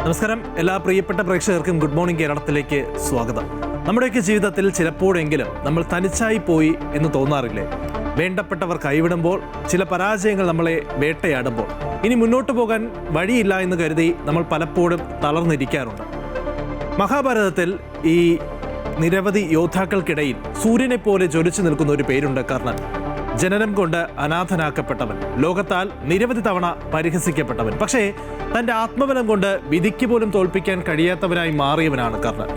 നമസ്കാരം. എല്ലാ പ്രിയപ്പെട്ട പ്രേക്ഷകർക്കും ഗുഡ് മോർണിംഗ് കേരളത്തിലേക്ക് സ്വാഗതം. നമ്മുടെയൊക്കെ ജീവിതത്തിൽ ചിലപ്പോഴെങ്കിലും നമ്മൾ തനിച്ചായി പോയി എന്ന് തോന്നാറില്ലേ? വേണ്ടപ്പെട്ടവർ കൈവിടുമ്പോൾ, ചില പരാജയങ്ങൾ നമ്മളെ വേട്ടയാടുമ്പോൾ, ഇനി മുന്നോട്ട് പോകാൻ വഴിയില്ല എന്ന് കരുതി നമ്മൾ പലപ്പോഴും തളർന്നിരിക്കാറുണ്ട്. മഹാഭാരതത്തിൽ ഈ നിരവധി യോദ്ധാക്കൾക്കിടയിൽ സൂര്യനെ പോലെ ജ്വലിച്ചു നിൽക്കുന്ന ഒരു പേരുണ്ട്, കർണൻ. ജനനം കൊണ്ട് അനാഥനാക്കപ്പെട്ടവൻ, ലോകത്താൽ നിരവധി തവണ പരിഹസിക്കപ്പെട്ടവൻ, പക്ഷേ തൻ്റെ ആത്മബലം കൊണ്ട് വിധിക്ക് പോലും തോൽപ്പിക്കാൻ കഴിയാത്തവനായി മാറിയവനാണ് കർണൻ.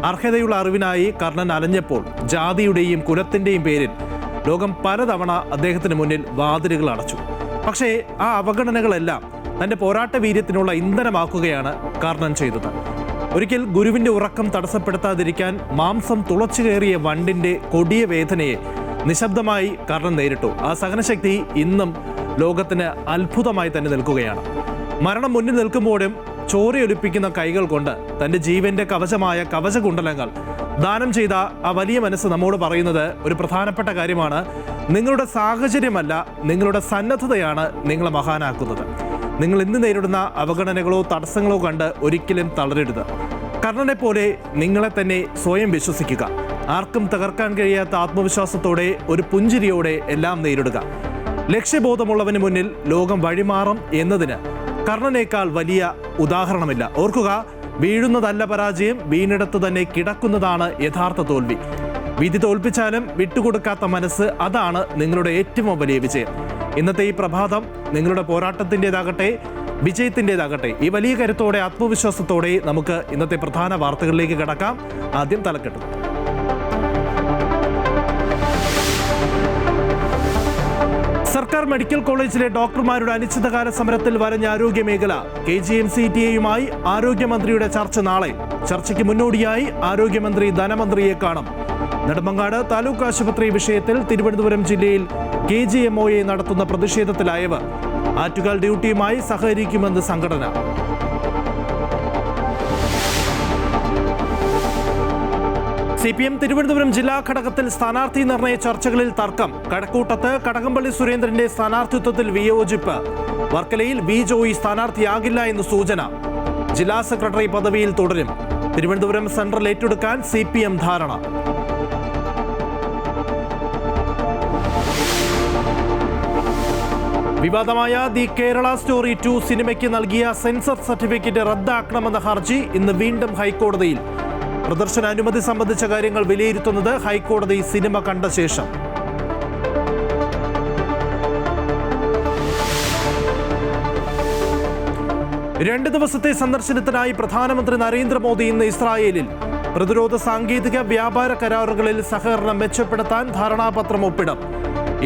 അർഹതയുള്ള അറിവിനായി കർണൻ അലഞ്ഞപ്പോൾ ജാതിയുടെയും കുലത്തിൻ്റെയും പേരിൽ ലോകം പലതവണ അദ്ദേഹത്തിന് മുന്നിൽ വാതിലുകൾ അടച്ചു. പക്ഷേ ആ അവഗണനകളെല്ലാം തൻ്റെ പോരാട്ട വീര്യത്തിനുള്ള ഇന്ധനമാക്കുകയാണ് കർണൻ ചെയ്തത്. ഒരിക്കൽ ഗുരുവിൻ്റെ ഉറക്കം തടസ്സപ്പെടുത്താതിരിക്കാൻ മാംസം തുളച്ചു കയറിയ വണ്ടിൻ്റെ കൊടിയ വേദനയെ നിശബ്ദമായി കർണൻ നേരിട്ടു. ആ സഹനശക്തി ഇന്നും ലോകത്തിന് അത്ഭുതമായി തന്നെ നിൽക്കുകയാണ്. മരണം മുന്നിൽ നിൽക്കുമ്പോഴും ചോരയൊലിപ്പിക്കുന്ന കൈകൾ കൊണ്ട് തൻ്റെ ജീവന്റെ കവചമായ കവചകുണ്ടലങ്ങൾ ദാനം ചെയ്ത ആ വലിയ മനസ്സ് നമ്മോട് പറയുന്നത് ഒരു പ്രധാനപ്പെട്ട കാര്യമാണ്. നിങ്ങളുടെ സാഹചര്യമല്ല, നിങ്ങളുടെ സന്നദ്ധതയാണ് നിങ്ങളെ മഹാനാക്കുന്നത്. നിങ്ങൾ ഇന്ന് നേരിടുന്ന അവഗണനകളോ തടസ്സങ്ങളോ കണ്ട് ഒരിക്കലും തളരരുത്. കർണനെ പോലെ നിങ്ങളെ തന്നെ സ്വയം വിശ്വസിക്കുക. ആർക്കും തകർക്കാൻ കഴിയാത്ത ആത്മവിശ്വാസത്തോടെ, ഒരു പുഞ്ചിരിയോടെ എല്ലാം നേരിടുക. ലക്ഷ്യബോധമുള്ളവന് മുന്നിൽ ലോകം വഴിമാറും എന്നതിന് കർണനേക്കാൾ വലിയ ഉദാഹരണമില്ല. ഓർക്കുക, വീഴുന്നതല്ല പരാജയം, വീണിടത്ത് തന്നെ കിടക്കുന്നതാണ് യഥാർത്ഥ തോൽവി. വിധി തോൽപ്പിച്ചാലും വിട്ടുകൊടുക്കാത്ത മനസ്സ്, അതാണ് നിങ്ങളുടെ ഏറ്റവും വലിയ വിജയം. ഇന്നത്തെ ഈ പ്രഭാതം നിങ്ങളുടെ പോരാട്ടത്തിൻ്റെതാകട്ടെ, വിജയത്തിൻ്റെതാകട്ടെ. ഈ വലിയ കരുത്തോടെ, ആത്മവിശ്വാസത്തോടെ നമുക്ക് ഇന്നത്തെ പ്രധാന വാർത്തകളിലേക്ക് കടക്കാം. ആദ്യം തലക്കെട്ട്. സർക്കാർ മെഡിക്കൽ കോളേജിലെ ഡോക്ടർമാരുടെ അനിശ്ചിതകാല സമരത്തിൽ വരഞ്ഞ ആരോഗ്യ മേഖല. KGMCTA-യുമായി ആരോഗ്യമന്ത്രിയുടെ ചർച്ച നാളെ. ചർച്ചയ്ക്ക് മുന്നോടിയായി ആരോഗ്യമന്ത്രി ധനമന്ത്രിയെ കാണും. നെടുമങ്ങാട് താലൂക്ക് ആശുപത്രി വിഷയത്തിൽ തിരുവനന്തപുരം ജില്ലയിൽ KGMOA നടത്തുന്ന പ്രതിഷേധത്തിലായവർ ആറ്റുകാൽ ഡ്യൂട്ടിയുമായി സഹകരിക്കുമെന്ന് സംഘടന. CPM തിരുവനന്തപുരം ജില്ലാ ഘടകത്തിൽ സ്ഥാനാർത്ഥി നിർണയ ചർച്ചകളിൽ തർക്കം. കഴക്കൂട്ടത്ത് കടകംപള്ളി സുരേന്ദ്രന്റെ സ്ഥാനാർത്ഥിത്വത്തിൽ വിയോജിപ്പ്. വർക്കലയിൽ വി ജോയി സ്ഥാനാർത്ഥിയാകില്ല എന്ന് സൂചന. ജില്ലാ സെക്രട്ടറി പദവിയിൽ തുടരും. തിരുവനന്തപുരം സെൻട്രൽ ഏറ്റെടുക്കാൻ CPM ധാരണ. വിവാദമായ ദി കേരള സ്റ്റോറി 2 സിനിമയ്ക്ക് നൽകിയ സെൻസർ സർട്ടിഫിക്കറ്റ് റദ്ദാക്കണമെന്ന ഹർജി ഇന്ന് വീണ്ടും ഹൈക്കോടതിയിൽ. പ്രദർശന അനുമതി സംബന്ധിച്ച കാര്യങ്ങൾ വിലയിരുത്തുന്നത് ഹൈക്കോടതി സിനിമ കണ്ട ശേഷം. രണ്ട് ദിവസത്തെ സന്ദർശനത്തിനായി പ്രധാനമന്ത്രി നരേന്ദ്രമോദി ഇന്ന് ഇസ്രായേലിൽ. പ്രതിരോധ സാങ്കേതിക വ്യാപാര കരാറുകളിൽ സഹകരണം മെച്ചപ്പെടുത്താൻ ധാരണാപത്രം ഒപ്പിടും.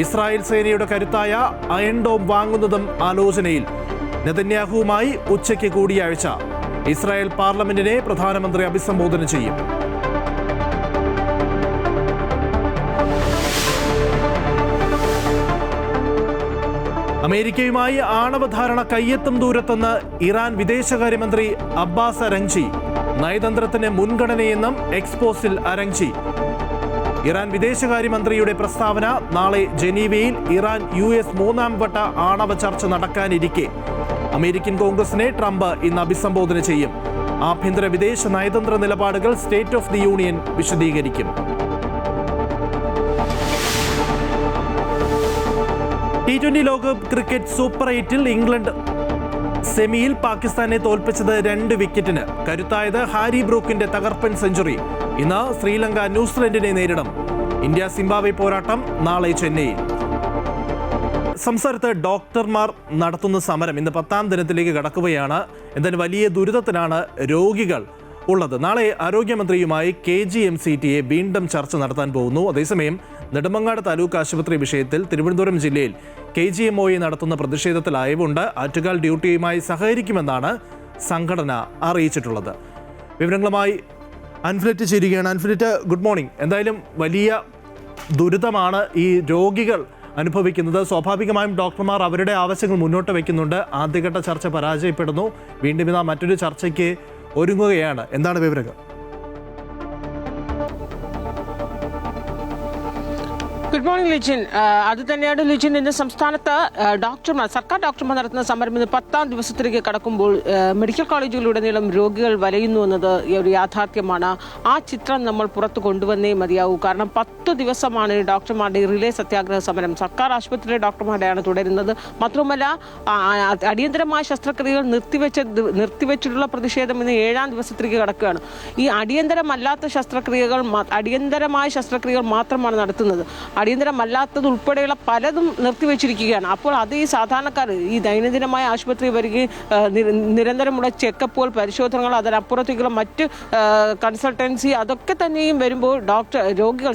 ഇസ്രായേൽ സേനയുടെ കരുത്തായ അയൺ ഡോം വാങ്ങുന്നതും ആലോചനയിൽ. നെതന്യാഹുവുമായി ഉച്ചയ്ക്ക് കൂടിയാഴ്ച. ഇസ്രായേൽ പാർലമെന്റിനെ പ്രധാനമന്ത്രി അഭിസംബോധന ചെയ്യും. അമേരിക്കയുമായി ആണവധാരണ കയ്യെത്തും ദൂരത്തെന്ന് ഇറാൻ വിദേശകാര്യമന്ത്രി അബ്ബാസ് അരങ്ചി. നയതന്ത്രത്തിന് മുൻഗണനയെന്നും എക്സ്പോസിൽ അരങ്ചി. ഇറാൻ വിദേശകാര്യമന്ത്രിയുടെ പ്രസ്താവന നാളെ ജനീവയിൽ ഇറാൻ US മൂന്നാം വട്ട ആണവ ചർച്ച നടക്കാനിരിക്കെ അമേരിക്കൻ കോൺഗ്രസിനെ ട്രംപ് ഇന്ന് അഭിസംബോധന ചെയ്യും. ആഭ്യന്തര വിദേശ നയതന്ത്ര നിലപാടുകൾ സ്റ്റേറ്റ് ഓഫ് ദി യൂണിയൻ വിശദീകരിക്കും. T20 ലോകകപ്പ് ക്രിക്കറ്റ് സൂപ്പർ 8-ൽ ഇംഗ്ലണ്ട് സെമിയിൽ പാകിസ്ഥാനെ തോൽപ്പിച്ചത് 2 വിക്കറ്റിന്. കരുത്തായത് ഹാരി ബ്രൂക്കിന്റെ തകർപ്പൻ സെഞ്ചുറി. ഇന്ന് ശ്രീലങ്ക ന്യൂസിലൻഡിനെ നേരിടും. ഇന്ത്യ സിംബാബ്വെ പോരാട്ടം നാളെ ചെന്നൈയിൽ. സംസ്ഥാനത്ത് ഡോക്ടർമാർ നടത്തുന്ന സമരം ഇന്ന് 10ാം ദിനത്തിലേക്ക് കടക്കുകയാണ്. എന്തായാലും വലിയ ദുരിതത്തിലാണ് രോഗികൾ ഉള്ളത്. നാളെ ആരോഗ്യമന്ത്രിയുമായി KGMCTA വീണ്ടും ചർച്ച നടത്താൻ പോകുന്നു. അതേസമയം നെടുമങ്ങാട് താലൂക്ക് ആശുപത്രി വിഷയത്തിൽ തിരുവനന്തപുരം ജില്ലയിൽ KGMOA നടത്തുന്ന പ്രതിഷേധത്തിലായവുണ്ട്. ആറ്റുകാൽ ഡ്യൂട്ടിയുമായി സഹകരിക്കുമെന്നാണ് സംഘടന അറിയിച്ചിട്ടുള്ളത്. വിവരങ്ങളുമായി അൻഫ്ലിറ്റ് ചേരുകയാണ്. അൻഫ്ലിറ്റ്, ഗുഡ് മോർണിംഗ്. എന്തായാലും വലിയ ദുരിതമാണ് ഈ രോഗികൾ അനുഭവിക്കുന്നത്. സ്വാഭാവികമായും ഡോക്ടർമാർ അവരുടെ ആവശ്യങ്ങൾ മുന്നോട്ട് വയ്ക്കുന്നുണ്ട്. ആദ്യഘട്ട ചർച്ച പരാജയപ്പെടുന്നു. വീണ്ടും ഇതാ മറ്റൊരു ചർച്ചയ്ക്ക് ഒരുങ്ങുകയാണ്. എന്താണ് വിവരങ്ങൾ? Good morning Lijin. അത് തന്നെയാണ് ലിജിൻ, ഇന്ന് സംസ്ഥാനത്ത് സർക്കാർ ഡോക്ടർമാർ നടത്തുന്ന സമരം ഇന്ന് 10ാം ദിവസത്തിലേക്ക് കടക്കുമ്പോൾ മെഡിക്കൽ കോളേജുകളിലുടനീളം രോഗികൾ വലയുന്നു എന്നത് ഒരു യാഥാർത്ഥ്യമാണ്. ആ ചിത്രം നമ്മൾ പുറത്തു കൊണ്ടുവന്നേ മതിയാവൂ. കാരണം 10 ദിവസമാണ് ഡോക്ടർമാരുടെ റിലേ സത്യാഗ്രഹ സമരം. സർക്കാർ ആശുപത്രിയിലെ ഡോക്ടർമാരെയാണ് തുടരുന്നത്. മാത്രമല്ല, അടിയന്തരമായ ശസ്ത്രക്രിയകൾ നിർത്തിവെച്ചിട്ടുള്ള പ്രതിഷേധം ഇന്ന് 7ാം ദിവസത്തിലേക്ക് കടക്കുകയാണ്. ഈ അടിയന്തരമായ ശസ്ത്രക്രിയകൾ മാത്രമാണ് നടത്തുന്നത്. അടിയന്തരമല്ലാത്തത് ഉൾപ്പെടെയുള്ള പലതും നിർത്തിവെച്ചിരിക്കുകയാണ്. അപ്പോൾ അത് ഈ സാധാരണക്കാർ ഈ ദൈനംദിനമായ ആശുപത്രി വരികയും നിരന്തരമുള്ള ചെക്കപ്പുകൾ, പരിശോധനകൾ, അതിനപ്പുറത്തേക്കുള്ള മറ്റ് കൺസൾട്ടൻസി അതൊക്കെ തന്നെയും വരുമ്പോൾ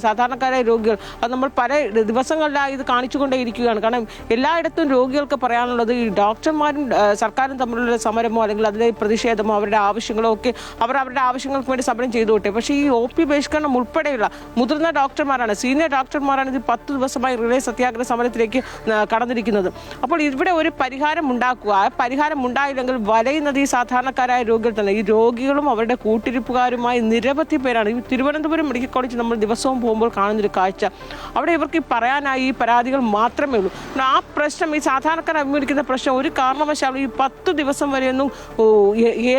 സാധാരണക്കാരായ രോഗികൾ അത് നമ്മൾ പല ദിവസങ്ങളിലായി ഇത് കാണിച്ചുകൊണ്ടേയിരിക്കുകയാണ്. കാരണം എല്ലായിടത്തും രോഗികൾക്ക് പറയാനുള്ളത് ഈ ഡോക്ടർമാരും സർക്കാരും തമ്മിലുള്ള സമരമോ അല്ലെങ്കിൽ അതിലെ പ്രതിഷേധമോ അവരുടെ ആവശ്യങ്ങളോ ഒക്കെ അവരുടെ ആവശ്യങ്ങൾക്ക് വേണ്ടി സമരം ചെയ്തുകൊട്ടെ. പക്ഷേ ഈ OP ബഹിഷ്കരണം ഉൾപ്പെടെയുള്ള മുതിർന്ന ഡോക്ടർമാരാണ്, സീനിയർ ഡോക്ടർമാരാണ് ഇത് 10 ദിവസമായി റിലേ സത്യാഗ്രഹ സമരത്തിലേക്ക് കടന്നിരിക്കുന്നത്. അപ്പോൾ ഇവിടെ ഒരു പരിഹാരം ഉണ്ടാക്കുക. ആ പരിഹാരം ഉണ്ടായില്ലെങ്കിൽ വലയുന്നത് ഈ സാധാരണക്കാരായ രോഗികൾ തന്നെ. ഈ രോഗികളും അവരുടെ കൂട്ടിരിപ്പുകാരുമായി നിരവധി പേരാണ്. ഈ തിരുവനന്തപുരം മെഡിക്കൽ കോളേജ് നമ്മൾ ദിവസവും പോകുമ്പോൾ കാണുന്നൊരു കാഴ്ച, അവിടെ ഇവർക്ക് പറയാനായി ഈ പരാതികൾ മാത്രമേ ഉള്ളൂ. ആ പ്രശ്നം, ഈ സാധാരണക്കാർ അഭിമുഖീകരിക്കുന്ന പ്രശ്നം ഒരു കാരണവശാലും ഈ 10 ദിവസം വരെയൊന്നും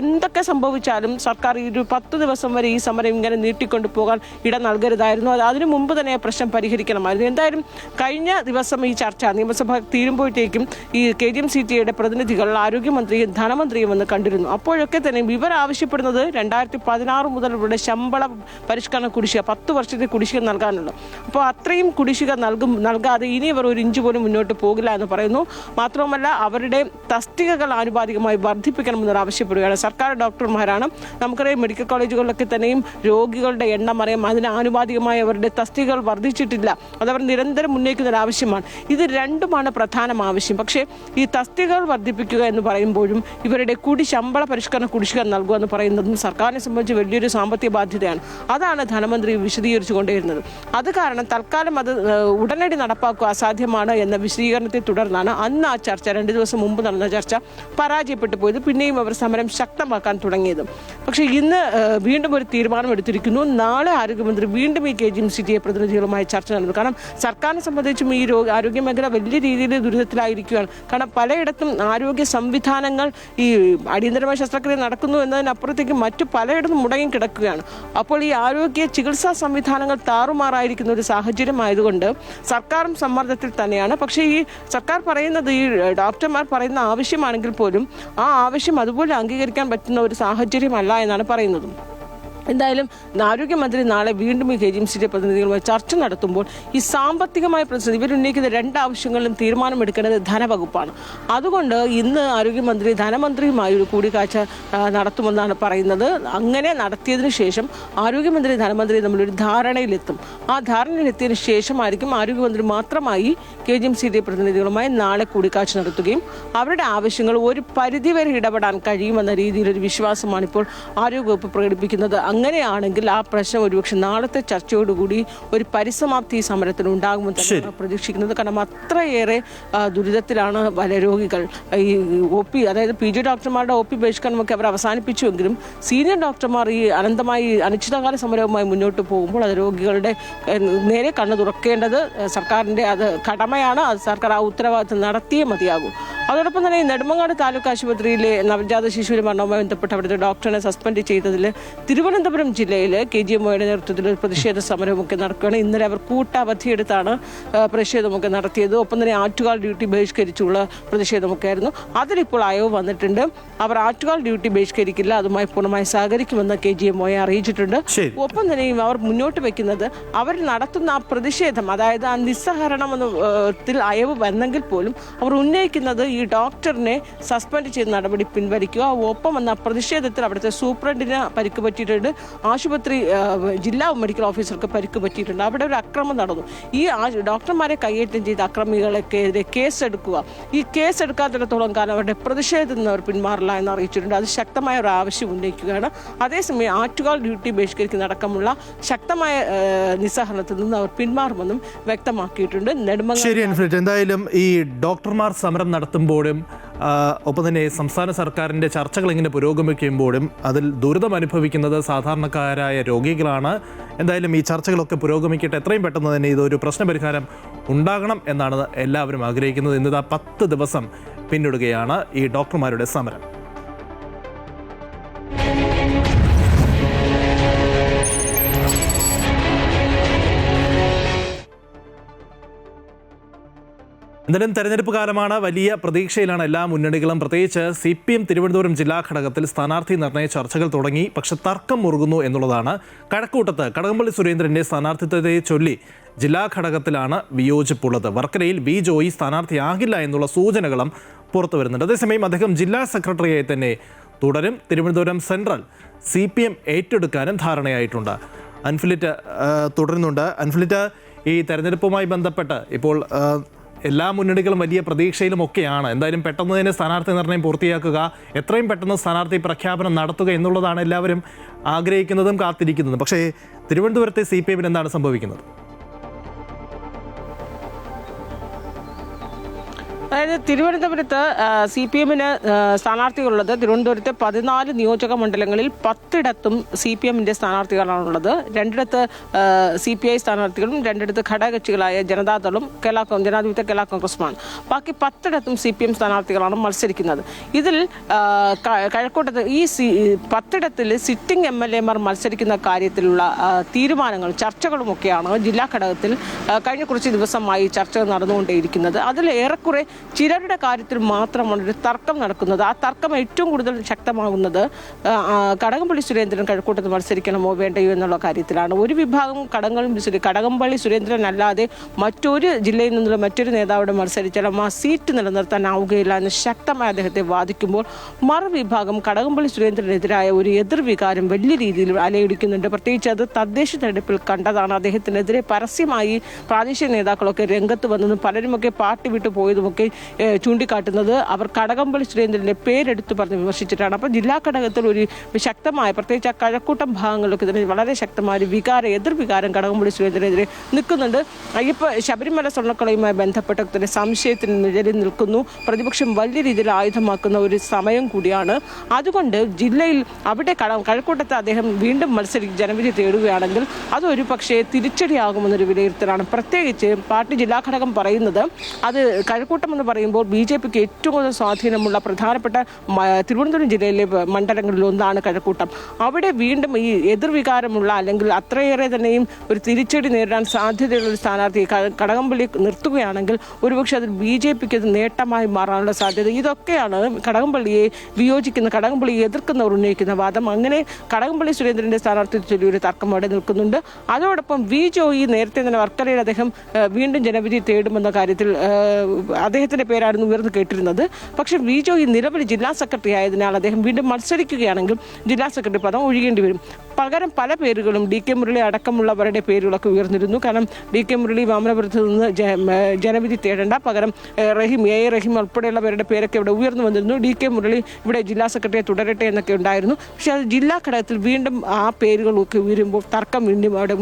എന്തൊക്കെ സംഭവിച്ചാലും സർക്കാർ ഈ ഒരു 10 ദിവസം വരെ ഈ സമരം ഇങ്ങനെ നീട്ടിക്കൊണ്ടു പോകാൻ ഇട നൽകരുതായിരുന്നു. അതിനു മുമ്പ് തന്നെ പ്രശ്നം പരിഹരിക്കണമായിരുന്നു. എന്തായാലും കഴിഞ്ഞ ദിവസം ഈ ചർച്ച നിയമസഭ തീരുമ്പോഴത്തേക്കും ഈ KGM-CTA പ്രതിനിധികൾ ആരോഗ്യമന്ത്രിയും ധനമന്ത്രിയും വന്ന് കണ്ടിരുന്നു. അപ്പോഴൊക്കെ തന്നെ ഇവർ ആവശ്യപ്പെടുന്നത് 2016 മുതൽ ഇവരുടെ ശമ്പള പരിഷ്കരണ കുടിശ്ശിക 10 വർഷത്തെ കുടിശ്ശിക നൽകാനുള്ളൂ. അപ്പോൾ അത്രയും കുടിശ്ശിക നൽകാതെ ഇനി ഇവർ ഒരു ഇഞ്ച് പോലും മുന്നോട്ട് പോകില്ല എന്ന് പറയുന്നു. മാത്രമല്ല, അവരുടെ തസ്തികകൾ ആനുപാതികമായി വർദ്ധിപ്പിക്കണമെന്ന് ആവശ്യപ്പെടുകയാണ്. സർക്കാർ ഡോക്ടർമാരാണ്. നമുക്കറിയാം മെഡിക്കൽ കോളേജുകളിലൊക്കെ തന്നെയും രോഗികളുടെ എണ്ണം അറിയാം. അതിന് ആനുപാതികമായി അവരുടെ തസ്തികകൾ വർദ്ധിച്ചിട്ടില്ല. അതവർ നിരന്തരം ഉന്നയിക്കുന്ന ഒരു ആവശ്യമാണ്. ഇത് രണ്ടുമാണ് പ്രധാന ആവശ്യം. പക്ഷേ ഈ തസ്തികകൾ വർദ്ധിപ്പിക്കുക എന്ന് പറയുമ്പോഴും ഇവരുടെ ശമ്പള പരിഷ്കരണ കുടിശ്ശിക നൽകുക എന്ന് പറയുന്നതും സർക്കാരിനെ സംബന്ധിച്ച് വലിയൊരു സാമ്പത്തിക ബാധ്യതയാണ്. അതാണ് ധനമന്ത്രി വിശദീകരിച്ചു കൊണ്ടിരുന്നത്. അത് കാരണം തൽക്കാലം അത് ഉടനടി നടപ്പാക്കുക അസാധ്യമാണ് എന്ന വിശദീകരണത്തെ തുടർന്നാണ് അന്ന് ആ ചർച്ച 2 ദിവസം മുമ്പ് നടന്ന ചർച്ച പരാജയപ്പെട്ടു പോയത്. പിന്നെയും അവർ സമരം ശക്തമാക്കാൻ തുടങ്ങിയത്. പക്ഷേ ഇന്ന് വീണ്ടും ഒരു തീരുമാനം എടുത്തിരിക്കുന്നു. നാളെ ആരോഗ്യമന്ത്രി വീണ്ടും ഈ KGM-CTA പ്രതിനിധികളുമായി ചർച്ച നടന്നു. കാരണം സർക്കാരിനെ സംബന്ധിച്ചും ഈ ആരോഗ്യ മേഖല വലിയ രീതിയിൽ ദുരിതത്തിലായിരിക്കുകയാണ്. കാരണം പലയിടത്തും ആരോഗ്യ സംവിധാനങ്ങൾ ഈ അടിയന്തരമായ ശസ്ത്രക്രിയ നടക്കുന്നു എന്നതിനപ്പുറത്തേക്ക് മറ്റു പലയിടത്തും മുടങ്ങി കിടക്കുകയാണ്. അപ്പോൾ ഈ ആരോഗ്യ ചികിത്സാ സംവിധാനങ്ങൾ താറുമാറായിരിക്കുന്ന ഒരു സാഹചര്യമായതുകൊണ്ട് സർക്കാരും സമ്മർദ്ദത്തിൽ തന്നെയാണ്. പക്ഷേ ഈ സർക്കാർ പറയുന്നത്, ഈ ഡോക്ടർമാർ പറയുന്ന ആവശ്യമാണെങ്കിൽ പോലും ആ ആവശ്യം അതുപോലെ അംഗീകരിക്കാൻ പറ്റുന്ന ഒരു സാഹചര്യമല്ല എന്നാണ് പറയുന്നത്. എന്തായാലും ആരോഗ്യമന്ത്രി നാളെ വീണ്ടും ഈ KGM-CTA പ്രതിനിധികളുമായി ചർച്ച നടത്തുമ്പോൾ ഈ സാമ്പത്തികമായ പ്രതിസന്ധി ഇവരുന്നയിക്കുന്ന 2 ആവശ്യങ്ങളിലും തീരുമാനമെടുക്കേണ്ടത് ധനവകുപ്പാണ്. അതുകൊണ്ട് ഇന്ന് ആരോഗ്യമന്ത്രി ധനമന്ത്രിയുമായി ഒരു കൂടിക്കാഴ്ച നടത്തുമെന്നാണ് പറയുന്നത്. അങ്ങനെ നടത്തിയതിനു ശേഷം ആരോഗ്യമന്ത്രി ധനമന്ത്രി നമ്മളൊരു ധാരണയിലെത്തും. ആ ധാരണയിലെത്തിയതിനു ശേഷമായിരിക്കും ആരോഗ്യമന്ത്രി മാത്രമായി KGM-CTA പ്രതിനിധികളുമായി നാളെ കൂടിക്കാഴ്ച നടത്തുകയും അവരുടെ ആവശ്യങ്ങൾ ഒരു പരിധിവരെ ഇടപെടാൻ കഴിയുമെന്ന രീതിയിലൊരു വിശ്വാസമാണ് ഇപ്പോൾ ആരോഗ്യവകുപ്പ് പ്രകടിപ്പിക്കുന്നത്. അങ്ങനെയാണെങ്കിൽ ആ പ്രശ്നം ഒരുപക്ഷെ നാളത്തെ ചർച്ചയോടുകൂടി ഒരു പരിസമാപ്തി സമരത്തിന് ഉണ്ടാകുമെന്ന് തന്നെയാണ് പ്രതീക്ഷിക്കുന്നത്. കാരണം അത്രയേറെ ദുരിതത്തിലാണ് പല രോഗികൾ. ഈ OP, അതായത് PG ഡോക്ടർമാരുടെ OP ബഹിഷ്കരണമൊക്കെ അവർ അവസാനിപ്പിച്ചുവെങ്കിലും സീനിയർ ഡോക്ടർമാർ ഈ അനിശ്ചിതകാല സമരവുമായി മുന്നോട്ട് പോകുമ്പോൾ അത് രോഗികളുടെ നേരെ കണ്ണു തുറക്കേണ്ടത് സർക്കാരിൻ്റെ അത് കടമയാണ്. അത് സർക്കാർ ആ ഉത്തരവാദിത്വം നടത്തിയേ മതിയാകും. അതോടൊപ്പം തന്നെ നെടുമങ്ങാട് താലൂക്ക് ആശുപത്രിയിലെ നവജാത ശിശുവിന് മരണവുമായി ബന്ധപ്പെട്ട് അവിടുത്തെ ഡോക്ടറിനെ സസ്പെൻഡ് ചെയ്തതിൽ തിരുവനന്തപുരം ജില്ലയിൽ KGM-യുടെ നേതൃത്വത്തിൽ ഒരു പ്രതിഷേധ സമരമൊക്കെ നടക്കുകയാണ്. ഇന്നലെ അവർ കൂട്ടവധിയെടുത്താണ് പ്രതിഷേധമൊക്കെ നടത്തിയത്. ഒപ്പം തന്നെ ആറ്റുകാൽ ഡ്യൂട്ടി ബഹിഷ്കരിച്ചുള്ള പ്രതിഷേധമൊക്കെ ആയിരുന്നു. അതിലിപ്പോൾ അയവ് വന്നിട്ടുണ്ട്. അവർ ആറ്റുകാൽ ഡ്യൂട്ടി ബഹിഷ്കരിക്കില്ല, അതുമായി പൂർണ്ണമായി സഹകരിക്കുമെന്ന് KGM-യെ അറിയിച്ചിട്ടുണ്ട്. ഒപ്പം തന്നെ അവർ മുന്നോട്ട് വെക്കുന്നത് അവർ നടത്തുന്ന ആ പ്രതിഷേധം, അതായത് ആ നിസ്സഹകരണമെന്നതിൽ അയവ് വന്നെങ്കിൽ പോലും അവർ ഉന്നയിക്കുന്നത് ഈ ഡോക്ടറിനെ സസ്പെൻഡ് ചെയ്ത നടപടി പിൻവലിക്കുക. ഒപ്പം വന്ന പ്രതിഷേധത്തിൽ അവിടുത്തെ സൂപ്രണ്ടിന് പരിക്ക് പറ്റിയിട്ടുണ്ട്, ആശുപത്രി ജില്ലാ മെഡിക്കൽ ഓഫീസർക്ക് പരിക്ക് പറ്റിയിട്ടുണ്ട്. അവിടെ ഒരു അക്രമം നടന്നു. ഈ ഡോക്ടർമാരെ കയ്യേറ്റം ചെയ്ത അക്രമികളെതിരെ കേസെടുക്കുക. ഈ കേസെടുക്കാത്തിടത്തോളം കാലം അവരുടെ പ്രതിഷേധത്തിൽ നിന്ന് അവർ പിന്മാറില്ല എന്ന് അറിയിച്ചിട്ടുണ്ട്. അത് ശക്തമായ ഒരു ആവശ്യം ഉന്നയിക്കുകയാണ്. അതേസമയം ആറ്റുകാൽ ഡ്യൂട്ടി ബഹിഷ്കരിക്കുന്നതടക്കമുള്ള ശക്തമായ നിസ്സഹരണത്തിൽ നിന്ന് അവർ പിന്മാറുമെന്നും വ്യക്തമാക്കിയിട്ടുണ്ട്. എന്തായാലും ഈ ഡോക്ടർമാർ സമരം നടത്തുമ്പോഴും ഒപ്പം തന്നെ സംസ്ഥാന സർക്കാരിൻ്റെ ചർച്ചകൾ ഇങ്ങനെ പുരോഗമിക്കുമ്പോഴും അതിൽ ദുരിതം അനുഭവിക്കുന്നത് സാധാരണക്കാരായ രോഗികളാണ്. എന്തായാലും ഈ ചർച്ചകളൊക്കെ പുരോഗമിക്കട്ടെ, എത്രയും പെട്ടെന്ന് തന്നെ ഇതൊരു പ്രശ്നപരിഹാരം ഉണ്ടാകണം എന്നാണ് എല്ലാവരും ആഗ്രഹിക്കുന്നത്. ഇന്നിതാ 10 ദിവസം പിന്നിടുകയാണ് ഈ ഡോക്ടർമാരുടെ സമരം. എന്തായാലും തെരഞ്ഞെടുപ്പ് കാലമാണ്, വലിയ പ്രതീക്ഷയിലാണ് എല്ലാ മുന്നണികളും. പ്രത്യേകിച്ച് CPM തിരുവനന്തപുരം ജില്ലാ ഘടകത്തിൽ സ്ഥാനാർത്ഥി നിർണയ ചർച്ചകൾ തുടങ്ങി. പക്ഷെ തർക്കം മുറുകുന്നു എന്നുള്ളതാണ്. കഴക്കൂട്ടത്ത് കടകംപള്ളി സുരേന്ദ്രന്റെ സ്ഥാനാർത്ഥിത്വത്തെ ചൊല്ലി ജില്ലാ ഘടകത്തിലാണ് വിയോജിപ്പുള്ളത്. വർക്കലയിൽ വി ജോയി സ്ഥാനാർത്ഥിയാകില്ല എന്നുള്ള സൂചനകളും പുറത്തു വരുന്നുണ്ട്. അതേസമയം അദ്ദേഹം ജില്ലാ സെക്രട്ടറിയായി തന്നെ തുടരും. Thiruvananthapuram central CPM ഏറ്റെടുക്കാനും ധാരണയായിട്ടുണ്ട്. അൻഫിലിറ്റ് തുടരുന്നുണ്ട്. അൻഫിലിറ്റ്, ഈ തെരഞ്ഞെടുപ്പുമായി ബന്ധപ്പെട്ട് ഇപ്പോൾ എല്ലാ മുന്നണികളും വലിയ പ്രതീക്ഷയിലുമൊക്കെയാണ്. എന്തായാലും പെട്ടെന്ന് തന്നെ സ്ഥാനാർത്ഥി നിർണ്ണയം പൂർത്തിയാക്കുക, എത്രയും പെട്ടെന്ന് സ്ഥാനാർത്ഥി പ്രഖ്യാപനം നടത്തുക എന്നുള്ളതാണ് എല്ലാവരും ആഗ്രഹിക്കുന്നതും കാത്തിരിക്കുന്നതും. പക്ഷേ തിരുവനന്തപുരത്തെ CPM എന്താണ് സംഭവിക്കുന്നത്? അതായത് തിരുവനന്തപുരത്ത് CPM സ്ഥാനാർത്ഥികളുള്ളത് തിരുവനന്തപുരത്തെ 14 നിയോജക മണ്ഡലങ്ങളിൽ 10ഇടത്തും CPM സ്ഥാനാർത്ഥികളാണുള്ളത്. 2ഇടത്ത് CPI സ്ഥാനാർത്ഥികളും 2ഇടത്ത് ഘടകകക്ഷികളായ ജനതാദളും ജനാധിപത്യ കേരള കോൺഗ്രസുമാണ്. ബാക്കി 10ഇടത്തും CPM സ്ഥാനാർത്ഥികളാണ് മത്സരിക്കുന്നത്. ഇതിൽ കഴക്കൂട്ടത്ത് ഈ 10ഇടത്തിൽ സിറ്റിംഗ് MLA മാർ മത്സരിക്കുന്ന കാര്യത്തിലുള്ള തീരുമാനങ്ങളും ചർച്ചകളുമൊക്കെയാണ് ജില്ലാ ഘടകത്തിൽ കഴിഞ്ഞ കുറച്ച് ദിവസമായി ചർച്ചകൾ നടന്നുകൊണ്ടേയിരിക്കുന്നത്. അതിൽ ഏറെക്കുറെ ചിലരുടെ കാര്യത്തിൽ മാത്രമാണ് ഒരു തർക്കം നടക്കുന്നത്. ആ തർക്കം ഏറ്റവും കൂടുതൽ ശക്തമാകുന്നത് കടകംപള്ളി സുരേന്ദ്രൻ കഴക്കൂട്ടത്ത് മത്സരിക്കണമോ വേണ്ടയോ എന്നുള്ള കാര്യത്തിലാണ്. ഒരു വിഭാഗം കടകംപള്ളി സുരേന്ദ്രൻ അല്ലാതെ മറ്റൊരു ജില്ലയിൽ നിന്നുള്ള മറ്റൊരു നേതാവിടെ മത്സരിച്ചാലും ആ സീറ്റ് നിലനിർത്താനാവുകയില്ല എന്ന് ശക്തമായി അദ്ദേഹത്തെ വാദിക്കുമ്പോൾ, മറുവിഭാഗം കടകംപള്ളി സുരേന്ദ്രനെതിരായ ഒരു എതിർവികാരം വലിയ രീതിയിൽ അലയടിക്കുന്നുണ്ട്. പ്രത്യേകിച്ച് അത് തദ്ദേശ തെരഞ്ഞെടുപ്പിൽ കണ്ടതാണ്. അദ്ദേഹത്തിനെതിരെ പരസ്യമായി പ്രാദേശിക നേതാക്കളൊക്കെ രംഗത്ത് വന്നതും പലരുമൊക്കെ പാർട്ടി വിട്ടു പോയതുമൊക്കെ ചൂണ്ടിക്കാട്ടുന്നത് അവർ കടകംപള്ളി സുരേന്ദ്രന്റെ പേരെടുത്ത് പറഞ്ഞ് വിമർശിച്ചിട്ടാണ്. അപ്പോൾ ജില്ലാ ഘടകത്തിൽ ഒരു ശക്തമായ, പ്രത്യേകിച്ച് ആ കഴക്കൂട്ടം ഭാഗങ്ങളിലൊക്കെ തന്നെ വളരെ ശക്തമായ ഒരു എതിർവികാരം കടകംപള്ളി സുരേന്ദ്രനെതിരെ നിൽക്കുന്നുണ്ട്. ശബരിമല സ്വർണ്ണക്കളയുമായി ബന്ധപ്പെട്ട തന്നെ സംശയത്തിന് നിഴലിൽ നിൽക്കുന്നു. പ്രതിപക്ഷം വലിയ രീതിയിൽ ആയുധമാക്കുന്ന ഒരു സമയം കൂടിയാണ്. അതുകൊണ്ട് ജില്ലയിൽ അവിടെ കഴക്കൂട്ടത്ത് അദ്ദേഹം വീണ്ടും ജനവിധി തേടുകയാണെങ്കിൽ അതൊരു പക്ഷേ തിരിച്ചടിയാകുമെന്നൊരു വിലയിരുത്തലാണ്. പ്രത്യേകിച്ച് പാർട്ടി ജില്ലാ ഘടകം പറയുന്നത് അത് കഴക്കൂട്ടം എന്ന് പറയുമ്പോൾ BJPക്ക് ഏറ്റവും കൂടുതൽ സ്വാധീനമുള്ള പ്രധാനപ്പെട്ട തിരുവനന്തപുരം ജില്ലയിലെ മണ്ഡലങ്ങളിൽ ഒന്നാണ് കഴക്കൂട്ടം. അവിടെ വീണ്ടും ഈ എതിർവികാരമുള്ള അല്ലെങ്കിൽ അത്രയേറെ തന്നെയും ഒരു തിരിച്ചടി നേരിടാൻ സാധ്യതയുള്ള ഒരു സ്ഥാനാർത്ഥി കടകംപള്ളി നിർത്തുകയാണെങ്കിൽ ഒരുപക്ഷെ അതിൽ BJPക്ക് അത് നേട്ടമായി മാറാനുള്ള സാധ്യത. ഇതൊക്കെയാണ് കടകംപള്ളിയെ വിയോജിക്കുന്ന, കടകംപള്ളിയെ എതിർക്കുന്നവർ ഉന്നയിക്കുന്ന വാദം. അങ്ങനെ കടകംപള്ളി സുരേന്ദ്രന്റെ സ്ഥാനാർത്ഥിത്വ ചൊല്ലി ഒരു തർക്കം അവിടെ നിൽക്കുന്നുണ്ട്. അതോടൊപ്പം വി ജോയി നേരത്തെ തന്നെ വർക്കലയിൽ അദ്ദേഹം വീണ്ടും ജനവിധി തേടുമെന്ന കാര്യത്തിൽ അദ്ദേഹത്തിന്റെ പേരായിരുന്നു ഉയർന്നു കേട്ടിരുന്നത്. പക്ഷേ വി ജോയി നിലവിൽ ജില്ലാ സെക്രട്ടറി ആയതിനാൽ അദ്ദേഹം വീണ്ടും മത്സരിക്കുകയാണെങ്കിൽ ജില്ലാ സെക്രട്ടറി പദം ഒഴിയേണ്ടി വരും. പകരം പല പേരുകളും DK മുരളി അടക്കമുള്ളവരുടെ പേരുകളൊക്കെ ഉയർന്നിരുന്നു. കാരണം DK മുരളി വാമനപുരത്ത് നിന്ന് ജനവിധി തേടേണ്ട, പകരം റഹീം ഉൾപ്പെടെയുള്ളവരുടെ പേരൊക്കെ ഇവിടെ ഉയർന്നു വന്നിരുന്നു. DK മുരളി ഇവിടെ ജില്ലാ സെക്രട്ടറിയെ തുടരട്ടെ എന്നൊക്കെ ഉണ്ടായിരുന്നു. പക്ഷേ അത് ജില്ലാ ഘടകത്തിൽ വീണ്ടും ആ പേരുകളൊക്കെ ഉയരുമ്പോൾ തർക്കം വീണ്ടും അവിടെ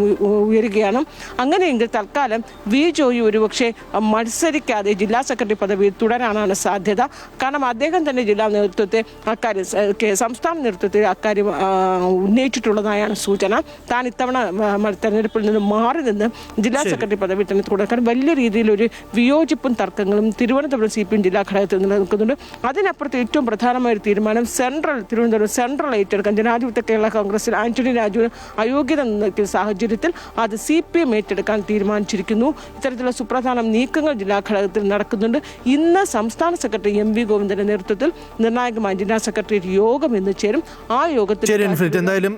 ഉയരുകയാണ്. അങ്ങനെയെങ്കിൽ തൽക്കാലം വി ജോയി ഒരുപക്ഷെ മത്സരിക്കാതെ ജില്ലാ സെക്രട്ടറി പദവി തുടരാനാണ് സാധ്യത. കാരണം അദ്ദേഹം തന്നെ ജില്ലാ നേതൃത്വത്തെ അക്കാര്യം, സംസ്ഥാന നേതൃത്വത്തെ അക്കാര്യം ഉന്നയിച്ചിട്ടുള്ളതായാണ് സൂചന. താൻ ഇത്തവണ തെരഞ്ഞെടുപ്പിൽ നിന്ന് മാറി നിന്ന് ജില്ലാ സെക്രട്ടറി പദവി തന്നെ തുടരാൻ വലിയ രീതിയിലൊരു വിയോജിപ്പും തർക്കങ്ങളും തിരുവനന്തപുരം CPM ജില്ലാ ഘടകത്തിൽ നിലനിൽക്കുന്നുണ്ട്. അതിനപ്പുറത്ത് ഏറ്റവും പ്രധാനമായ ഒരു തീരുമാനം തിരുവനന്തപുരം സെൻട്രൽ ഏറ്റെടുക്കാൻ ജനാധിപത്യ കേരള കോൺഗ്രസിൽ ആന്റണി രാജുവിന് അയോഗ്യത നിൽക്കുന്ന സാഹചര്യത്തിൽ അത് CPM ഏറ്റെടുക്കാൻ തീരുമാനിച്ചിരിക്കുന്നു. ഇത്തരത്തിലുള്ള സുപ്രധാന നീക്കങ്ങൾ ജില്ലാ ഘടകത്തിൽ നടക്കുന്നുണ്ട്. ഇന്ന് സംസ്ഥാന സെക്രട്ടറി MV ഗോവിന്ദന്റെ നേതൃത്വത്തിൽ നിർണായകമായ ജില്ലാ സെക്രട്ടേറിയറ്റ് യോഗം ഇന്ന് ചേരും. ആ യോഗത്തിൽ എന്തായാലും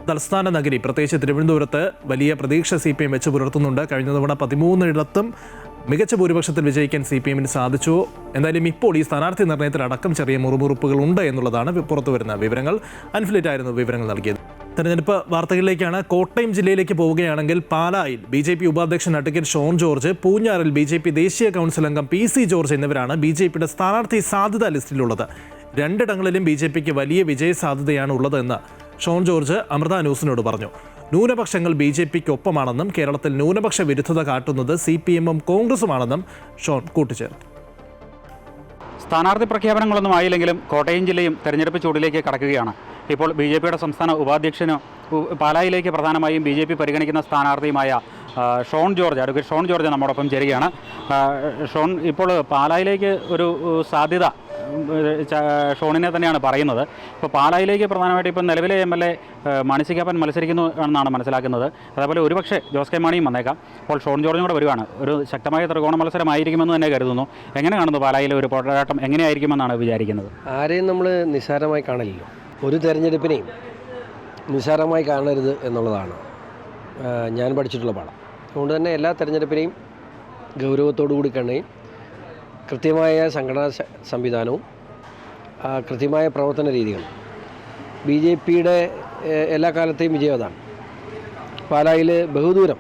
തലസ്ഥാന നഗരി പ്രത്യേകിച്ച് തിരുവനന്തപുരത്ത് വലിയ പ്രതീക്ഷ CPM വെച്ച് പുലർത്തുന്നുണ്ട്. കഴിഞ്ഞ തവണ 13ഇടത്തും മികച്ച ഭൂരിപക്ഷത്തിൽ വിജയിക്കാൻ CPM-ന് സാധിച്ചു. എന്തായാലും ഇപ്പോൾ ഈ സ്ഥാനാർത്ഥി നിർണയത്തിലടക്കം ചെറിയ മുറുമുറുപ്പുകൾ ഉണ്ട് എന്നുള്ളതാണ് പുറത്തുവരുന്ന വിവരങ്ങൾ. അൻഫിലിറ്റ് ആയിരുന്നു വിവരങ്ങൾ നൽകിയത്. തെരഞ്ഞെടുപ്പ് വാർത്തകളിലേക്കാണ്. കോട്ടയം ജില്ലയിലേക്ക് പോവുകയാണെങ്കിൽ പാലായിൽ BJP ഉപാധ്യക്ഷൻ അഡ്വക്കേറ്റ് ഷോൺ ജോർജ്, പൂഞ്ഞാറിൽ BJP ദേശീയ കൗൺസിൽ അംഗം PC ജോർജ് എന്നിവരാണ് BJPയുടെ സ്ഥാനാർത്ഥി സാധ്യതാ ലിസ്റ്റിലുള്ളത്. 2ഇടങ്ങളിലും BJPക്ക് വലിയ വിജയ സാധ്യതയാണ് ഉള്ളതെന്ന് ഷോൺ ജോർജ് അമൃത ന്യൂസിനോട് പറഞ്ഞു. ന്യൂനപക്ഷങ്ങൾ BJPക്ക് ഒപ്പമാണെന്നും കേരളത്തിൽ ന്യൂനപക്ഷ വിരുദ്ധത കാട്ടുന്നത് CPM-ഉം കോൺഗ്രസുമാണെന്നും ഷോൺ കൂട്ടിച്ചേർത്തു. സ്ഥാനാർത്ഥി പ്രഖ്യാപനങ്ങളൊന്നും ആയില്ലെങ്കിലും കോട്ടയം ജില്ലയും തെരഞ്ഞെടുപ്പ് ചൂടിലേക്ക് കടക്കുകയാണ്. ഇപ്പോൾ ബി.ജെ.പിയുടെ സംസ്ഥാന ഉപാധ്യക്ഷനും പാലായിലേക്ക് പ്രധാനമായും ബി.ജെ.പി പരിഗണിക്കുന്ന സ്ഥാനാർത്ഥിയുമായ അഡ്വക്കേറ്റ് ഷോൺ ജോർജ് നമ്മോടൊപ്പം ചേരുകയാണ്. ഷോൺ, ഇപ്പോൾ പാലായിലേക്ക് ഒരു സാധ്യത ഷോണിനെ തന്നെയാണ് പറയുന്നത്. ഇപ്പോൾ പാലായിലേക്ക് പ്രധാനമായിട്ട് ഇപ്പോൾ നിലവിലെ എം.എൽ.എ മാണി സി കാപ്പൻ മത്സരിക്കുന്നു എന്നാണ് മനസ്സിലാക്കുന്നത്. അതേപോലെ ഒരുപക്ഷെ ജോസ് കെ മാണിയും വന്നേക്കാം. അപ്പോൾ ഷോൺ ജോർജും കൂടെ വരുവാണ്. ഒരു ശക്തമായ ത്രികോണ മത്സരമായിരിക്കുമെന്ന് തന്നെ കരുതുന്നു. എങ്ങനെ കാണുന്നു പാലായിലെ ഒരു പോരാട്ടം എങ്ങനെയായിരിക്കുമെന്നാണ് വിചാരിക്കുന്നത്? ആരെയും നമ്മൾ നിസ്സാരമായി കാണില്ലല്ലോ. ഒരു തെരഞ്ഞെടുപ്പിനെയും നിസ്സാരമായി കാണരുത് എന്നുള്ളതാണ് ഞാൻ പഠിച്ചിട്ടുള്ള പാഠം. അതുകൊണ്ട് തന്നെ എല്ലാ തെരഞ്ഞെടുപ്പിനെയും ഗൗരവത്തോടു കൂടി കാണുകയും കൃത്യമായ സംഘടനാ സംവിധാനവും കൃത്യമായ പ്രവർത്തന രീതികളും ബി.ജെ.പിയുടെ എല്ലാ കാലത്തെയും വിജയം അതാണ്. പാലായിൽ ബഹുദൂരം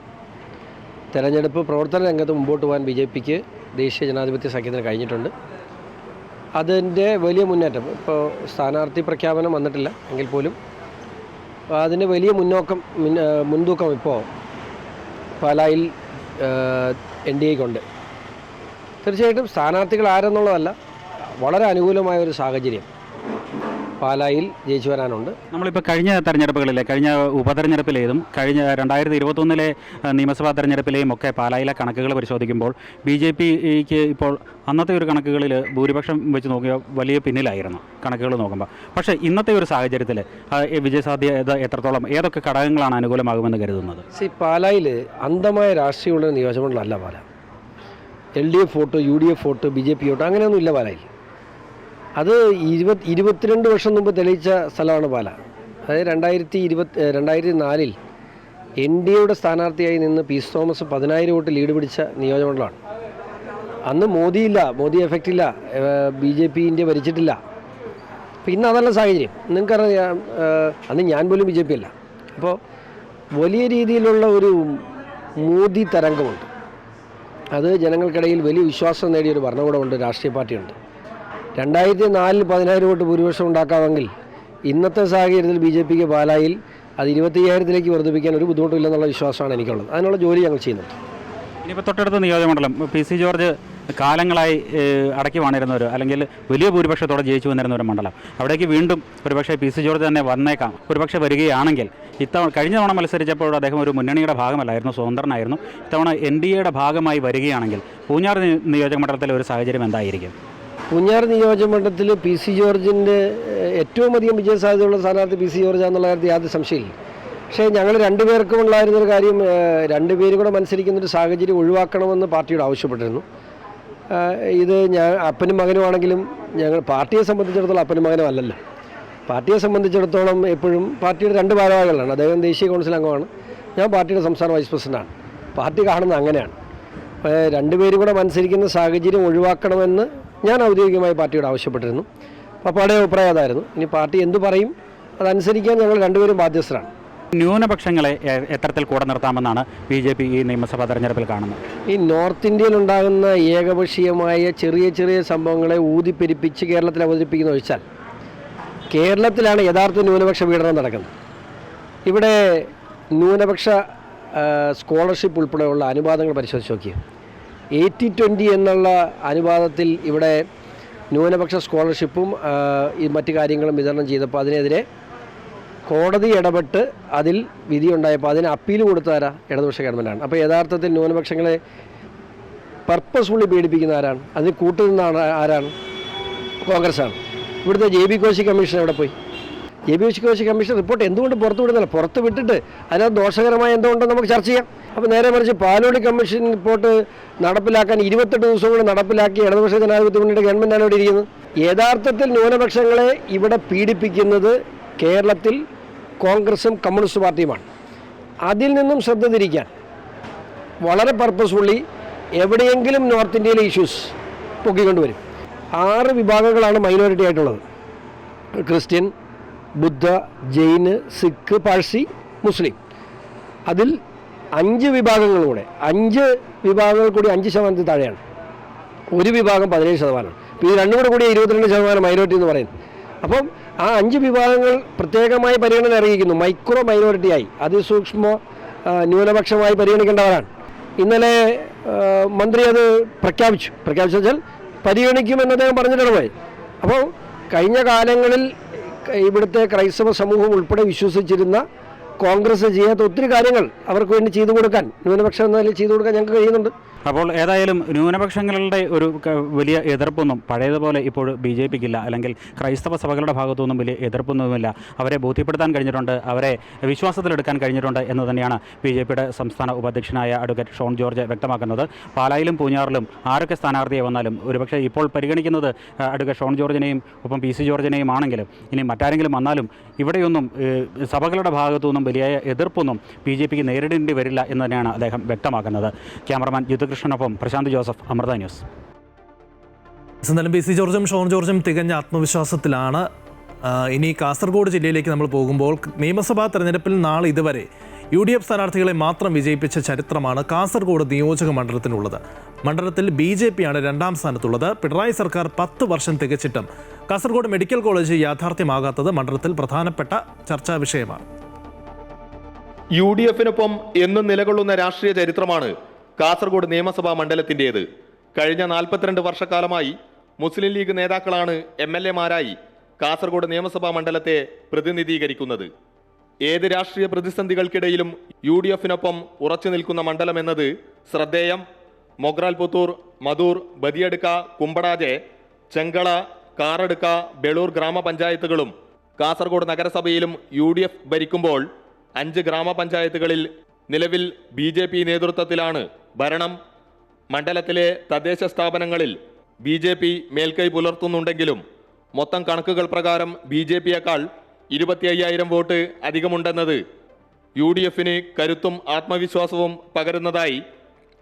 തെരഞ്ഞെടുപ്പ് പ്രവർത്തന രംഗത്ത് മുമ്പോട്ട് പോകാൻ ബി.ജെ.പിക്ക് ദേശീയ ജനാധിപത്യ സഖ്യത്തിന് കഴിഞ്ഞിട്ടുണ്ട്. അതിൻ്റെ വലിയ മുന്നേറ്റം ഇപ്പോൾ സ്ഥാനാർത്ഥി പ്രഖ്യാപനം വന്നിട്ടില്ല എങ്കിൽ പോലും അതിന് വലിയ മുൻതൂക്കം ഇപ്പോൾ പാലായിൽ NDAയ്ക്കുണ്ട്. തീർച്ചയായിട്ടും സ്ഥാനാർത്ഥികൾ ആരെന്നുള്ളതല്ല, വളരെ അനുകൂലമായ ഒരു സാഹചര്യം പാലായിൽ ജയിച്ചു വരാനുണ്ട്. നമ്മളിപ്പോൾ കഴിഞ്ഞ തെരഞ്ഞെടുപ്പുകളിലെ കഴിഞ്ഞ ഉപതെരഞ്ഞെടുപ്പിലേതും കഴിഞ്ഞ 2021 നിയമസഭാ തെരഞ്ഞെടുപ്പിലെയും ഒക്കെ പാലായിലെ കണക്കുകൾ പരിശോധിക്കുമ്പോൾ ബി.ജെ.പിക്ക് ഇപ്പോൾ അന്നത്തെ ഒരു കണക്കുകളിൽ ഭൂരിപക്ഷം വെച്ച് നോക്കിയാൽ വലിയ പിന്നിലായിരുന്നു കണക്കുകൾ നോക്കുമ്പോൾ. പക്ഷേ ഇന്നത്തെ ഒരു സാഹചര്യത്തിൽ വിജയസാധ്യത എത്രത്തോളം, ഏതൊക്കെ ഘടകങ്ങളാണ് അനുകൂലമാകുമെന്ന് കരുതുന്നത്? പാലായിൽ അന്ധമായ രാഷ്ട്രീയമുള്ള നിയോജകമണ്ഡലമല്ല പാല. LDF vote, UDF vote, BJP vote അങ്ങനെയൊന്നും ഇല്ല പാലായിൽ. അത് 22 വർഷം മുമ്പ് തെളിയിച്ച സ്ഥലമാണ് പാല. അതായത് 2004 NDAയുടെ സ്ഥാനാർത്ഥിയായി നിന്ന് പീസ് തോമസ് 10,000 വോട്ട് ലീഡ് പിടിച്ച നിയോജകമണ്ഡലമാണ്. അന്ന് മോദിയില്ല, മോദി എഫക്റ്റ് ഇല്ല, BJP ഇന്ത്യ ഭരിച്ചിട്ടില്ല. അപ്പോൾ ഇന്ന് അതല്ല സാഹചര്യം. നിങ്ങൾക്കറിയാം, അന്ന് ഞാൻ പോലും BJP അല്ല. അപ്പോൾ വലിയ രീതിയിലുള്ള ഒരു മോദി തരംഗമുണ്ട്. അത് ജനങ്ങൾക്കിടയിൽ വലിയ വിശ്വാസം നേടിയൊരു ഭരണകൂടമുണ്ട്, രാഷ്ട്രീയ പാർട്ടിയുണ്ട്. 2004 10,000 വോട്ട് ഭൂരിപക്ഷം ഉണ്ടാക്കാമെങ്കിൽ ഇന്നത്തെ സാഹചര്യത്തിൽ BJPക്ക് പാലായിൽ അത് 25,000-ലേക്ക് വർദ്ധിപ്പിക്കാൻ ഒരു ബുദ്ധിമുട്ടില്ലെന്നുള്ള വിശ്വാസമാണ് എനിക്കുള്ളത്. അതിനുള്ള ജോലി ഞങ്ങൾ ചെയ്യുന്നുണ്ട്. ഇനിയിപ്പോൾ തൊട്ടടുത്ത നിയോജകമണ്ഡലം PC ജോർജ് കാലങ്ങളായി അടക്കി വാണിരുന്നവർ, അല്ലെങ്കിൽ വലിയ ഭൂരിപക്ഷത്തോടെ ജയിച്ചു വന്നിരുന്ന ഒരു മണ്ഡലം, അവിടേക്ക് വീണ്ടും ഒരുപക്ഷെ PC ജോർജ് തന്നെ വന്നേക്കാം. ഒരുപക്ഷെ വരികയാണെങ്കിൽ കഴിഞ്ഞ തവണ മത്സരിച്ചപ്പോൾ അദ്ദേഹം ഒരു മുന്നണിയുടെ ഭാഗമല്ലായിരുന്നു, സ്വതന്ത്രനായിരുന്നു. ഇത്തവണ NDAയുടെ ഭാഗമായി വരികയാണെങ്കിൽ പൂഞ്ഞാർ നിയോജകമണ്ഡലത്തിലെ ഒരു സാഹചര്യം എന്തായിരിക്കും? പൂഞ്ഞാർ നിയോജകമണ്ഡലത്തിൽ PC ജോർജിൻ്റെ ഏറ്റവും അധികം വിജയസാധ്യതയുള്ള സ്ഥാനാർത്ഥി PC ജോർജ് എന്നുള്ള കാര്യത്തിൽ യാതൊരു സംശയമില്ല. പക്ഷേ ഞങ്ങൾ രണ്ടുപേർക്കും ഉണ്ടായിരുന്നൊരു കാര്യം, രണ്ടുപേരും കൂടെ മത്സരിക്കുന്നൊരു സാഹചര്യം ഒഴിവാക്കണമെന്ന് പാർട്ടിയോട് ആവശ്യപ്പെട്ടിരുന്നു. ഇത് അപ്പനും മകനുമാണെങ്കിലും ഞങ്ങൾ പാർട്ടിയെ സംബന്ധിച്ചിടത്തോളം അപ്പനും മകനും അല്ലല്ലോ. പാർട്ടിയെ സംബന്ധിച്ചിടത്തോളം എപ്പോഴും പാർട്ടിയുടെ രണ്ട് ഭാരവാഹികളാണ്. അദ്ദേഹം ദേശീയ കൗൺസിൽ അംഗമാണ്, ഞാൻ പാർട്ടിയുടെ സംസ്ഥാന വൈസ് പ്രസിഡൻ്റാണ്. പാർട്ടി കാണുന്നത് അങ്ങനെയാണ്. രണ്ടുപേരും കൂടെ മത്സരിക്കുന്ന സാഹചര്യം ഒഴിവാക്കണമെന്ന് ഞാൻ ഔദ്യോഗികമായി പാർട്ടിയോട് ആവശ്യപ്പെട്ടിരുന്നു. പപ്പായുടെ അഭിപ്രായം അതായിരുന്നു. ഇനി പാർട്ടി എന്തു പറയും അതനുസരിക്കാൻ ഞങ്ങൾ രണ്ടുപേരും ബാധ്യസ്ഥരാണ്. ന്യൂനപക്ഷങ്ങളെ എത്തരത്തിൽ കൂടെ നിർത്താമെന്നാണ് BJP ഈ നിയമസഭാ തെരഞ്ഞെടുപ്പിൽ കാണുന്നത്. ഈ നോർത്ത് ഇന്ത്യയിൽ ഉണ്ടാകുന്ന ഏകപക്ഷീയമായ ചെറിയ ചെറിയ സംഭവങ്ങളെ ഊതിപ്പെരിപ്പിച്ച് കേരളത്തിൽ അവതരിപ്പിക്കുന്ന ഒഴിച്ചാൽ കേരളത്തിലാണ് യഥാർത്ഥ ന്യൂനപക്ഷ പീഡനം നടക്കുന്നത്. ഇവിടെ ന്യൂനപക്ഷ സ്കോളർഷിപ്പ് ഉൾപ്പെടെയുള്ള അനുപാതങ്ങൾ പരിശോധിച്ച് നോക്കിയത് 80-20 എന്നുള്ള അനുപാതത്തിൽ ഇവിടെ ന്യൂനപക്ഷ സ്കോളർഷിപ്പും മറ്റു കാര്യങ്ങളും വിതരണം ചെയ്തപ്പോൾ അതിനെതിരെ കോടതി ഇടപെട്ട് അതിൽ വിധിയുണ്ടായപ്പോൾ അതിന് അപ്പീൽ കൊടുത്താരാ? ഇടതുപക്ഷ ഗവൺമെൻറ്റാണ്. അപ്പോൾ യഥാർത്ഥത്തിൽ ന്യൂനപക്ഷങ്ങളെ പർപ്പസ്ഫുള്ളി പീഡിപ്പിക്കുന്ന ആരാണ്? അതിന് കൂട്ടുനിന്നാണ് ആരാണ്? കോൺഗ്രസ്സാണ്. ഇവിടുത്തെ JB കോശി കമ്മീഷൻ എവിടെ പോയി? JB കോശി കമ്മീഷൻ റിപ്പോർട്ട് എന്തുകൊണ്ട് പുറത്തു വിടുന്നില്ല? പുറത്ത് വിട്ടിട്ട് അതിനകത്ത് ദോഷകരമായ എന്തുകൊണ്ടോ നമുക്ക് ചർച്ച ചെയ്യാം. അപ്പോൾ നേരെ മറിച്ച് പാലോളി കമ്മീഷൻ റിപ്പോർട്ട് നടപ്പിലാക്കാൻ 28 ദിവസം കൊണ്ട് നടപ്പിലാക്കി ഇടതുപക്ഷ ജനാധിപത്യ മുന്നണിയുടെ ഗവൺമെൻറ്റാണ് ഇവിടെ ഇരിക്കുന്നത്. യഥാർത്ഥത്തിൽ ന്യൂനപക്ഷങ്ങളെ ഇവിടെ പീഡിപ്പിക്കുന്നത് കേരളത്തിൽ കോൺഗ്രസും കമ്മ്യൂണിസ്റ്റ് പാർട്ടിയുമാണ്. അതിൽ നിന്നും ശ്രദ്ധ തിരിക്കാൻ വളരെ പർപ്പസ്ഫുള്ളി എവിടെയെങ്കിലും നോർത്ത് ഇന്ത്യയിലെ ഇഷ്യൂസ് പൊക്കിക്കൊണ്ടുവരും. 6 വിഭാഗങ്ങളാണ് മൈനോറിറ്റി ആയിട്ടുള്ളത്: ക്രിസ്ത്യൻ, ബുദ്ധ, ജെയിന്, സിഖ്, പാഴ്സി, മുസ്ലിം. അതിൽ 5 വിഭാഗങ്ങൾ കൂടി 5% താഴെയാണ്. ഒരു വിഭാഗം 17%. അപ്പോൾ ഇത് രണ്ടും കൂടി 22% മൈനോറിറ്റി എന്ന് പറയുന്നത്. അപ്പം ആ 5 വിഭാഗങ്ങൾ പ്രത്യേകമായി പരിഗണന അറിയിക്കുന്നു. മൈക്രോ മൈനോറിറ്റിയായി, അതിസൂക്ഷ്മ ന്യൂനപക്ഷമായി പരിഗണിക്കേണ്ടവരാണ്. ഇന്നലെ മന്ത്രി അത് പ്രഖ്യാപിച്ചു. വെച്ചാൽ പരിഗണിക്കുമെന്ന് അദ്ദേഹം പറഞ്ഞിട്ടാണ് പോയത്. അപ്പോൾ കഴിഞ്ഞ കാലങ്ങളിൽ ഇവിടുത്തെ ക്രൈസ്തവ സമൂഹം ഉൾപ്പെടെ വിശ്വസിച്ചിരുന്ന കോൺഗ്രസ് ചെയ്യാത്ത ഒത്തിരി കാര്യങ്ങൾ അവർക്ക് വേണ്ടി ചെയ്തു കൊടുക്കാൻ, ന്യൂനപക്ഷം എന്ന നിലയിൽ ചെയ്തു കൊടുക്കാൻ ഞങ്ങൾക്ക് കഴിയുന്നുണ്ട്. അപ്പോൾ ഏതായാലും ന്യൂനപക്ഷങ്ങളുടെ ഒരു വലിയ എതിർപ്പൊന്നും പഴയതുപോലെ ഇപ്പോൾ BJPക്ക് ഇല്ല, അല്ലെങ്കിൽ ക്രൈസ്തവ സഭകളുടെ ഭാഗത്തുനിന്നും വലിയ എതിർപ്പൊന്നുമില്ല. അവരെ ബോധ്യപ്പെടുത്താൻ കഴിഞ്ഞിട്ടുണ്ട്, അവരെ വിശ്വാസത്തിലെടുക്കാൻ കഴിഞ്ഞിട്ടുണ്ട് എന്ന് തന്നെയാണ് BJPയുടെ സംസ്ഥാന ഉപാധ്യക്ഷനായ അഡ്വക്കേറ്റ് ഷോൺ ജോർജ് വ്യക്തമാക്കുന്നത്. പാലായിലും പൂഞ്ഞാറിലും ആരൊക്കെ സ്ഥാനാർത്ഥിയെ വന്നാലും ഒരുപക്ഷെ ഇപ്പോൾ പരിഗണിക്കുന്നത് അഡ്വക്കേറ്റ് ഷോൺ ജോർജിനെയും ഒപ്പം PC ജോർജിനെയും ആണെങ്കിലും ഇനി മറ്റാരെങ്കിലും വന്നാലും ഇവിടെയൊന്നും സഭകളുടെ ഭാഗത്തുനിന്നും വലിയ എതിർപ്പൊന്നും BJPക്ക് നേരിടേണ്ടി വരില്ല എന്ന് തന്നെയാണ് അദ്ദേഹം വ്യക്തമാക്കുന്നത്. ക്യാമറമാൻ യുദ്ധകൃഷ്ണനൊപ്പം പ്രശാന്ത് ജോസഫ്, അമൃത ന്യൂസ്. എന്നാലും PC ജോർജും ഷോൺ ജോർജും തികഞ്ഞ ആത്മവിശ്വാസത്തിലാണ്. ഇനി കാസർഗോഡ് ജില്ലയിലേക്ക് നമ്മൾ പോകുമ്പോൾ നിയമസഭാ തെരഞ്ഞെടുപ്പിൽ നാളെ ഇതുവരെ UDF സ്ഥാനാർത്ഥികളെ മാത്രം വിജയിപ്പിച്ച ചരിത്രമാണ് കാസർഗോഡ് നിയോജക മണ്ഡലത്തിനുള്ളത്. മണ്ഡലത്തിൽ BJPയാണ് 2ാം സ്ഥാനത്തുള്ളത്. പിണറായി സർക്കാർ 10 വർഷം തികച്ചിട്ടും കാസർഗോഡ് മെഡിക്കൽ കോളേജ് യാഥാർത്ഥ്യമാകാത്തത് മണ്ഡലത്തിൽ പ്രധാനപ്പെട്ട ചർച്ചാ വിഷയമാണ്. UDFനൊപ്പം എന്നും നിലകൊള്ളുന്ന രാഷ്ട്രീയ ചരിത്രമാണ് കാസർഗോഡ് നിയമസഭാ മണ്ഡലത്തിൻ്റേത്. കഴിഞ്ഞ 42 വർഷക്കാലമായി മുസ്ലിം ലീഗ് നേതാക്കളാണ് MLA-മാരായി കാസർഗോഡ് നിയമസഭാ മണ്ഡലത്തെ പ്രതിനിധീകരിക്കുന്നത്. ഏത് രാഷ്ട്രീയ പ്രതിസന്ധികൾക്കിടയിലും UDFനൊപ്പം ഉറച്ചു നിൽക്കുന്ന മണ്ഡലമെന്നത് ശ്രദ്ധേയം. മൊഗ്രാൽ പുത്തൂർ, മധൂർ, ബദിയടുക്ക, കുമ്പടാജെ, ചെങ്കള, കാറടുക്ക, ബെളൂർ ഗ്രാമപഞ്ചായത്തുകളും കാസർഗോഡ് നഗരസഭയിലും UDF ഭരിക്കുമ്പോൾ 5 ഗ്രാമപഞ്ചായത്തുകളിൽ നിലവിൽ BJP നേതൃത്വത്തിലാണ് ഭരണം. മണ്ഡലത്തിലെ തദ്ദേശ സ്ഥാപനങ്ങളിൽ BJP മേൽക്കൈ പുലർത്തുന്നുണ്ടെങ്കിലും മൊത്തം കണക്കുകൾ പ്രകാരം BJPയേക്കാൾ 25,000 വോട്ട് അധികമുണ്ടെന്നത് UDFന് കരുത്തും ആത്മവിശ്വാസവും പകരുന്നതായി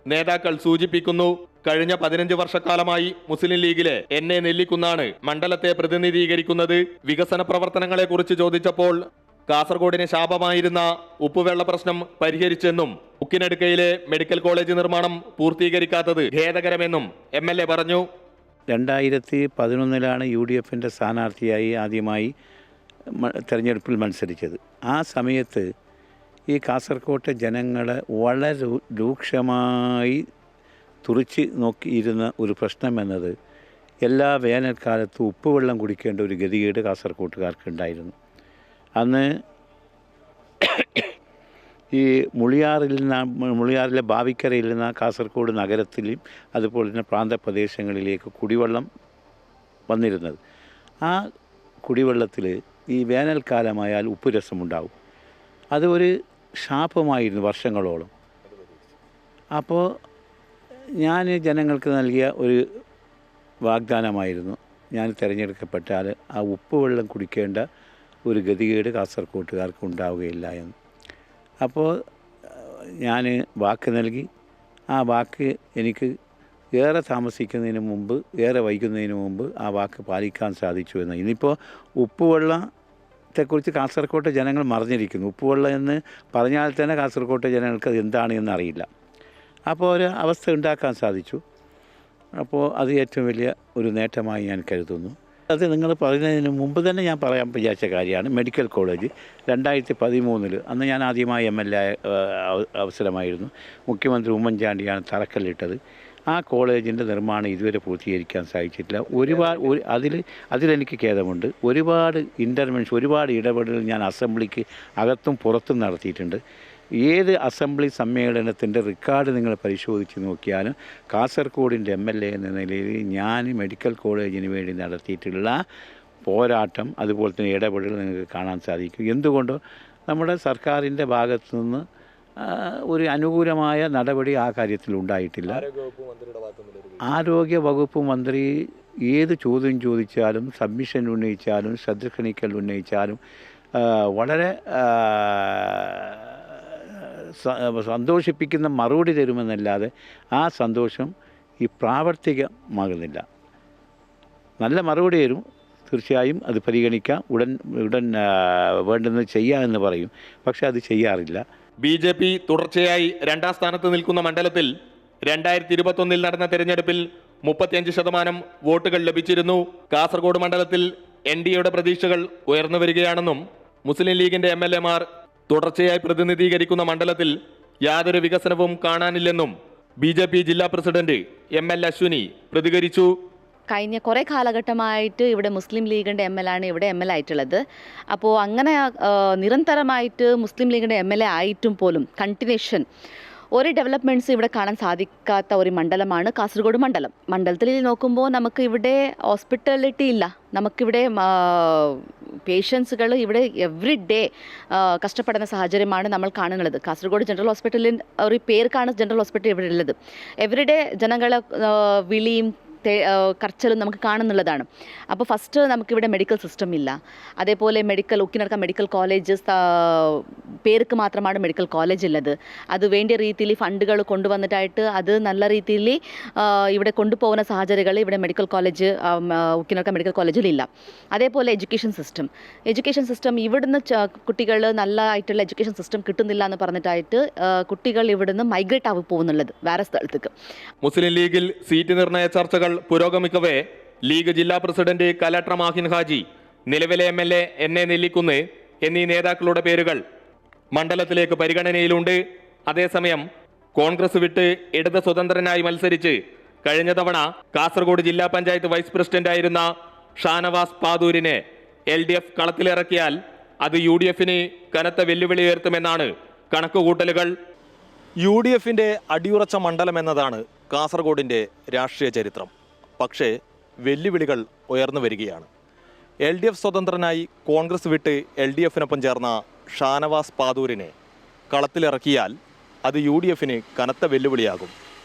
നേതാക്കൾ സൂചിപ്പിക്കുന്നു. കഴിഞ്ഞ 15 വർഷക്കാലമായി മുസ്ലിം ലീഗിലെ NA നെല്ലിക്കുന്നാണ് മണ്ഡലത്തെ പ്രതിനിധീകരിക്കുന്നത്. വികസന പ്രവർത്തനങ്ങളെക്കുറിച്ച് ചോദിച്ചപ്പോൾ കാസർഗോഡിന് ശാപമായിരുന്ന ഉപ്പുവെള്ള പ്രശ്നം പരിഹരിച്ചെന്നും ഉക്കിനടുക്കയിലെ മെഡിക്കൽ കോളേജ് നിർമ്മാണം പൂർത്തീകരിക്കാത്തത് ഖേദകരമെന്നും MLA പറഞ്ഞു. 2011 UDFൻ്റെ സ്ഥാനാർത്ഥിയായി ആദ്യമായി തെരഞ്ഞെടുപ്പിൽ മത്സരിച്ചത്. ആ സമയത്ത് ഈ കാസർകോട്ടെ ജനങ്ങളെ വളരെ രൂക്ഷമായി തുറിച്ച് നോക്കിയിരുന്ന ഒരു പ്രശ്നമെന്നത് എല്ലാ വേനൽക്കാലത്തും ഉപ്പുവെള്ളം കുടിക്കേണ്ട ഒരു ഗതികേട് കാസർകോട്ടുകാർക്കുണ്ടായിരുന്നു. അന്ന് ഈ മുളിയാറിലെ ബാവിക്കരയിൽ നിന്ന് കാസർഗോഡ് നഗരത്തിലും അതുപോലെ തന്നെ പ്രാന്തപ്രദേശങ്ങളിലേക്ക് കുടിവെള്ളം വന്നിരുന്നത്. ആ കുടിവെള്ളത്തിൽ ഈ വേനൽക്കാലമായാൽ ഉപ്പ് രസമുണ്ടാവും. അത് ഒരു ശാപമായിരുന്നു വർഷങ്ങളോളം. അപ്പോൾ ഞാൻ ജനങ്ങൾക്ക് നൽകിയ ഒരു വാഗ്ദാനമായിരുന്നു, ഞാൻ തിരഞ്ഞെടുക്കപ്പെട്ടാൽ ആ ഉപ്പുവെള്ളം കുടിക്കേണ്ട ഒരു ഗതികേട് കാസർകോട്ടുകാർക്ക് ഉണ്ടാവുകയില്ല എന്ന്. അപ്പോൾ ഞാൻ വാക്ക് നൽകി. ആ വാക്ക് എനിക്ക് ഏറെ താമസിക്കുന്നതിന് മുമ്പ്, ഏറെ വൈകുന്നതിന് മുമ്പ് ആ വാക്ക് പാലിക്കാൻ സാധിച്ചു എന്ന്. ഇന്നിപ്പോൾ ഉപ്പുവെള്ളത്തെക്കുറിച്ച് കാസർകോട്ടെ ജനങ്ങൾ മറിഞ്ഞിരിക്കുന്നു. ഉപ്പുവെള്ളം എന്ന് പറഞ്ഞാൽ തന്നെ കാസർകോട്ടെ ജനങ്ങൾക്ക് അത് എന്താണ് എന്നറിയില്ല. അപ്പോൾ ഒരു അവസ്ഥ ഉണ്ടാക്കാൻ സാധിച്ചു. അപ്പോൾ അത് ഏറ്റവും വലിയ ഒരു നേട്ടമായി ഞാൻ കരുതുന്നു. അത് നിങ്ങൾ പറയുന്നതിന് മുമ്പ് തന്നെ ഞാൻ പറയാൻ വിചാരിച്ച കാര്യമാണ്. മെഡിക്കൽ കോളേജ് 2013 അന്ന് ഞാൻ ആദ്യമായി MLA അവസരമായിരുന്നു. മുഖ്യമന്ത്രി ഉമ്മൻചാണ്ടിയാണ് തറക്കല്ലിട്ടത്. ആ കോളേജിൻ്റെ നിർമ്മാണം ഇതുവരെ പൂർത്തീകരിക്കാൻ സാധിച്ചിട്ടില്ല. അതിലെനിക്ക് ഖേദമുണ്ട്. ഒരുപാട് ഇൻ്റർവെൻഷൻ, ഒരുപാട് ഇടപെടലുകൾ ഞാൻ അസംബ്ലിക്ക് അകത്തും പുറത്തും നടത്തിയിട്ടുണ്ട്. ഏത് അസംബ്ലി സമ്മേളനത്തിൻ്റെ റെക്കോർഡ് നിങ്ങൾ പരിശോധിച്ച് നോക്കിയാലും കാസർഗോഡിൻ്റെ MLA എന്ന നിലയിൽ ഞാൻ മെഡിക്കൽ കോളേജിന് വേണ്ടി നടത്തിയിട്ടുള്ള പോരാട്ടം, അതുപോലെ തന്നെ ഇടപെടൽ നിങ്ങൾക്ക് കാണാൻ സാധിക്കും. എന്തുകൊണ്ടോ നമ്മുടെ സർക്കാരിൻ്റെ ഭാഗത്തു നിന്ന് ഒരു അനുകൂലമായ നടപടി ആ കാര്യത്തിൽ ഉണ്ടായിട്ടില്ല. ആരോഗ്യ വകുപ്പ് മന്ത്രി ഏത് ചോദ്യം ചോദിച്ചാലും, സബ്മിഷൻ ഉന്നയിച്ചാലും, ശ്രദ്ധ ക്ഷണിക്കൽ ഉന്നയിച്ചാലും വളരെ സന്തോഷിപ്പിക്കുന്ന മറുപടി തരുമെന്നല്ലാതെ ആ സന്തോഷം ഈ പ്രാവർത്തികമാകുന്നില്ല. നല്ല മറുപടി തരും, തീർച്ചയായും അത് പരിഗണിക്കാം, ഉടൻ വേണ്ടുന്നത് ചെയ്യാമെന്ന് പറയും. പക്ഷെ അത് ചെയ്യാറില്ല. BJP തുടർച്ചയായി 2ാം സ്ഥാനത്ത് നിൽക്കുന്ന മണ്ഡലത്തിൽ 2021 നടന്ന തെരഞ്ഞെടുപ്പിൽ 35% വോട്ടുകൾ ലഭിച്ചിരുന്നു. കാസർഗോഡ് മണ്ഡലത്തിൽ NDAയുടെ പ്രതീക്ഷകൾ ഉയർന്നു വരികയാണെന്നും മുസ്ലിം ലീഗിന്റെ MLA-മാർ തുടർച്ചയായി പ്രതിനിധീകരിക്കുന്ന മണ്ഡലത്തിൽ യാതൊരു വികസനവും കാണാനില്ലെന്നും BJP ജില്ലാ പ്രസിഡന്റ് ML അശ്വിനി പ്രതികരിച്ചു. കഴിഞ്ഞ കുറേ കാലഘട്ടമായിട്ട് ഇവിടെ മുസ്ലിം ലീഗിൻ്റെ MLA ആണ് ഇവിടെ MLA ആയിട്ടുള്ളത്. അപ്പോൾ അങ്ങനെ നിരന്തരമായിട്ട് മുസ്ലിം ലീഗിൻ്റെ MLA ആയിട്ടും പോലും കണ്ടിന്യൂഷൻ ഒരു ഡെവലപ്മെൻറ്റ്സ് ഇവിടെ കാണാൻ സാധിക്കാത്ത ഒരു മണ്ഡലമാണ് കാസർഗോഡ് മണ്ഡലം. മണ്ഡലത്തിൽ നോക്കുമ്പോൾ നമുക്ക് ഇവിടെ ഹോസ്പിറ്റാലിറ്റി ഇല്ല. നമുക്കിവിടെ പേഷ്യൻസുകൾ ഇവിടെ എവറി ഡേ കഷ്ടപ്പെടുന്ന സാഹചര്യമാണ് നമ്മൾ കാണുന്നത്. കാസർഗോഡ് ജനറൽ ഹോസ്പിറ്റലിൽ ഒരു പേർക്കാണ് ജനറൽ ഹോസ്പിറ്റൽ ഇവിടെ ഉള്ളത്. എവറി ഡേ ജനങ്ങളെ വിളിയും കർച്ചലും നമുക്ക് കാണുന്നുള്ളതാണ്. അപ്പോൾ ഫസ്റ്റ് നമുക്കിവിടെ മെഡിക്കൽ സിസ്റ്റം ഇല്ല. അതേപോലെ ഉക്കിനടക്കം മെഡിക്കൽ കോളേജസ് പേർക്ക് മാത്രമാണ് മെഡിക്കൽ കോളേജ് ഉള്ളത്. അത് വേണ്ട രീതിയിൽ ഫണ്ടുകൾ കൊണ്ടുവന്നിട്ടായിട്ട് അത് നല്ല രീതിയിൽ ഇവിടെ കൊണ്ടുപോകുന്ന സാഹചര്യങ്ങൾ ഇവിടെ മെഡിക്കൽ കോളേജ് ഉക്കിനടക്കം മെഡിക്കൽ കോളേജിലില്ല. അതേപോലെ എഡ്യൂക്കേഷൻ സിസ്റ്റം ഇവിടുന്ന് കുട്ടികൾ നല്ല ആയിട്ടുള്ള എഡ്യൂക്കേഷൻ സിസ്റ്റം കിട്ടുന്നില്ല എന്ന് പറഞ്ഞിട്ടായിട്ട് കുട്ടികൾ ഇവിടുന്ന് മൈഗ്രേറ്റ് ആയി പോകുന്നുള്ളത് വേറെ സ്ഥലത്തേക്ക്. മുസ്ലിം ലീഗിൽ സീറ്റ് നിർണയ ചർച്ചകൾ പുരോഗമിക്കവേ ലീഗ് ജില്ലാ പ്രസിഡന്റ് കലക്ടർ മാഹിൻ ഹാജി, നിലവിലെ MLA NA നെല്ലിക്കുന്ന് എന്നീ നേതാക്കളുടെ പേരുകൾ മണ്ഡലത്തിലേക്ക് പരിഗണനയിലുണ്ട്. അതേസമയം കോൺഗ്രസ് വിട്ട് ഇടത് സ്വതന്ത്രനായി മത്സരിച്ച് കഴിഞ്ഞ തവണ കാസർഗോഡ് ജില്ലാ പഞ്ചായത്ത് വൈസ് പ്രസിഡന്റായിരുന്ന ഷാനവാസ് പാദൂരിനെ LDF കളത്തിലിറക്കിയാൽ അത് UDFന് കനത്ത വെല്ലുവിളി ഉയർത്തുമെന്നാണ് കണക്കുകൂട്ടലുകൾ. UDFന്റെ അടിയുറച്ച മണ്ഡലം എന്നതാണ് കാസർഗോഡിൻ്റെ രാഷ്ട്രീയ ചരിത്രം. പക്ഷേ വെല്ലുവിളികൾ ഉയർന്നു വരികയാണ്. LDF സ്വതന്ത്രനായി കോൺഗ്രസ് വിട്ട് LDFനൊപ്പം ചേർന്ന ഷാനവാസ് പാദൂരിനെ കളത്തിലിറക്കിയാൽ അത് UDFന് കനത്ത വെല്ലുവിളിയാകും.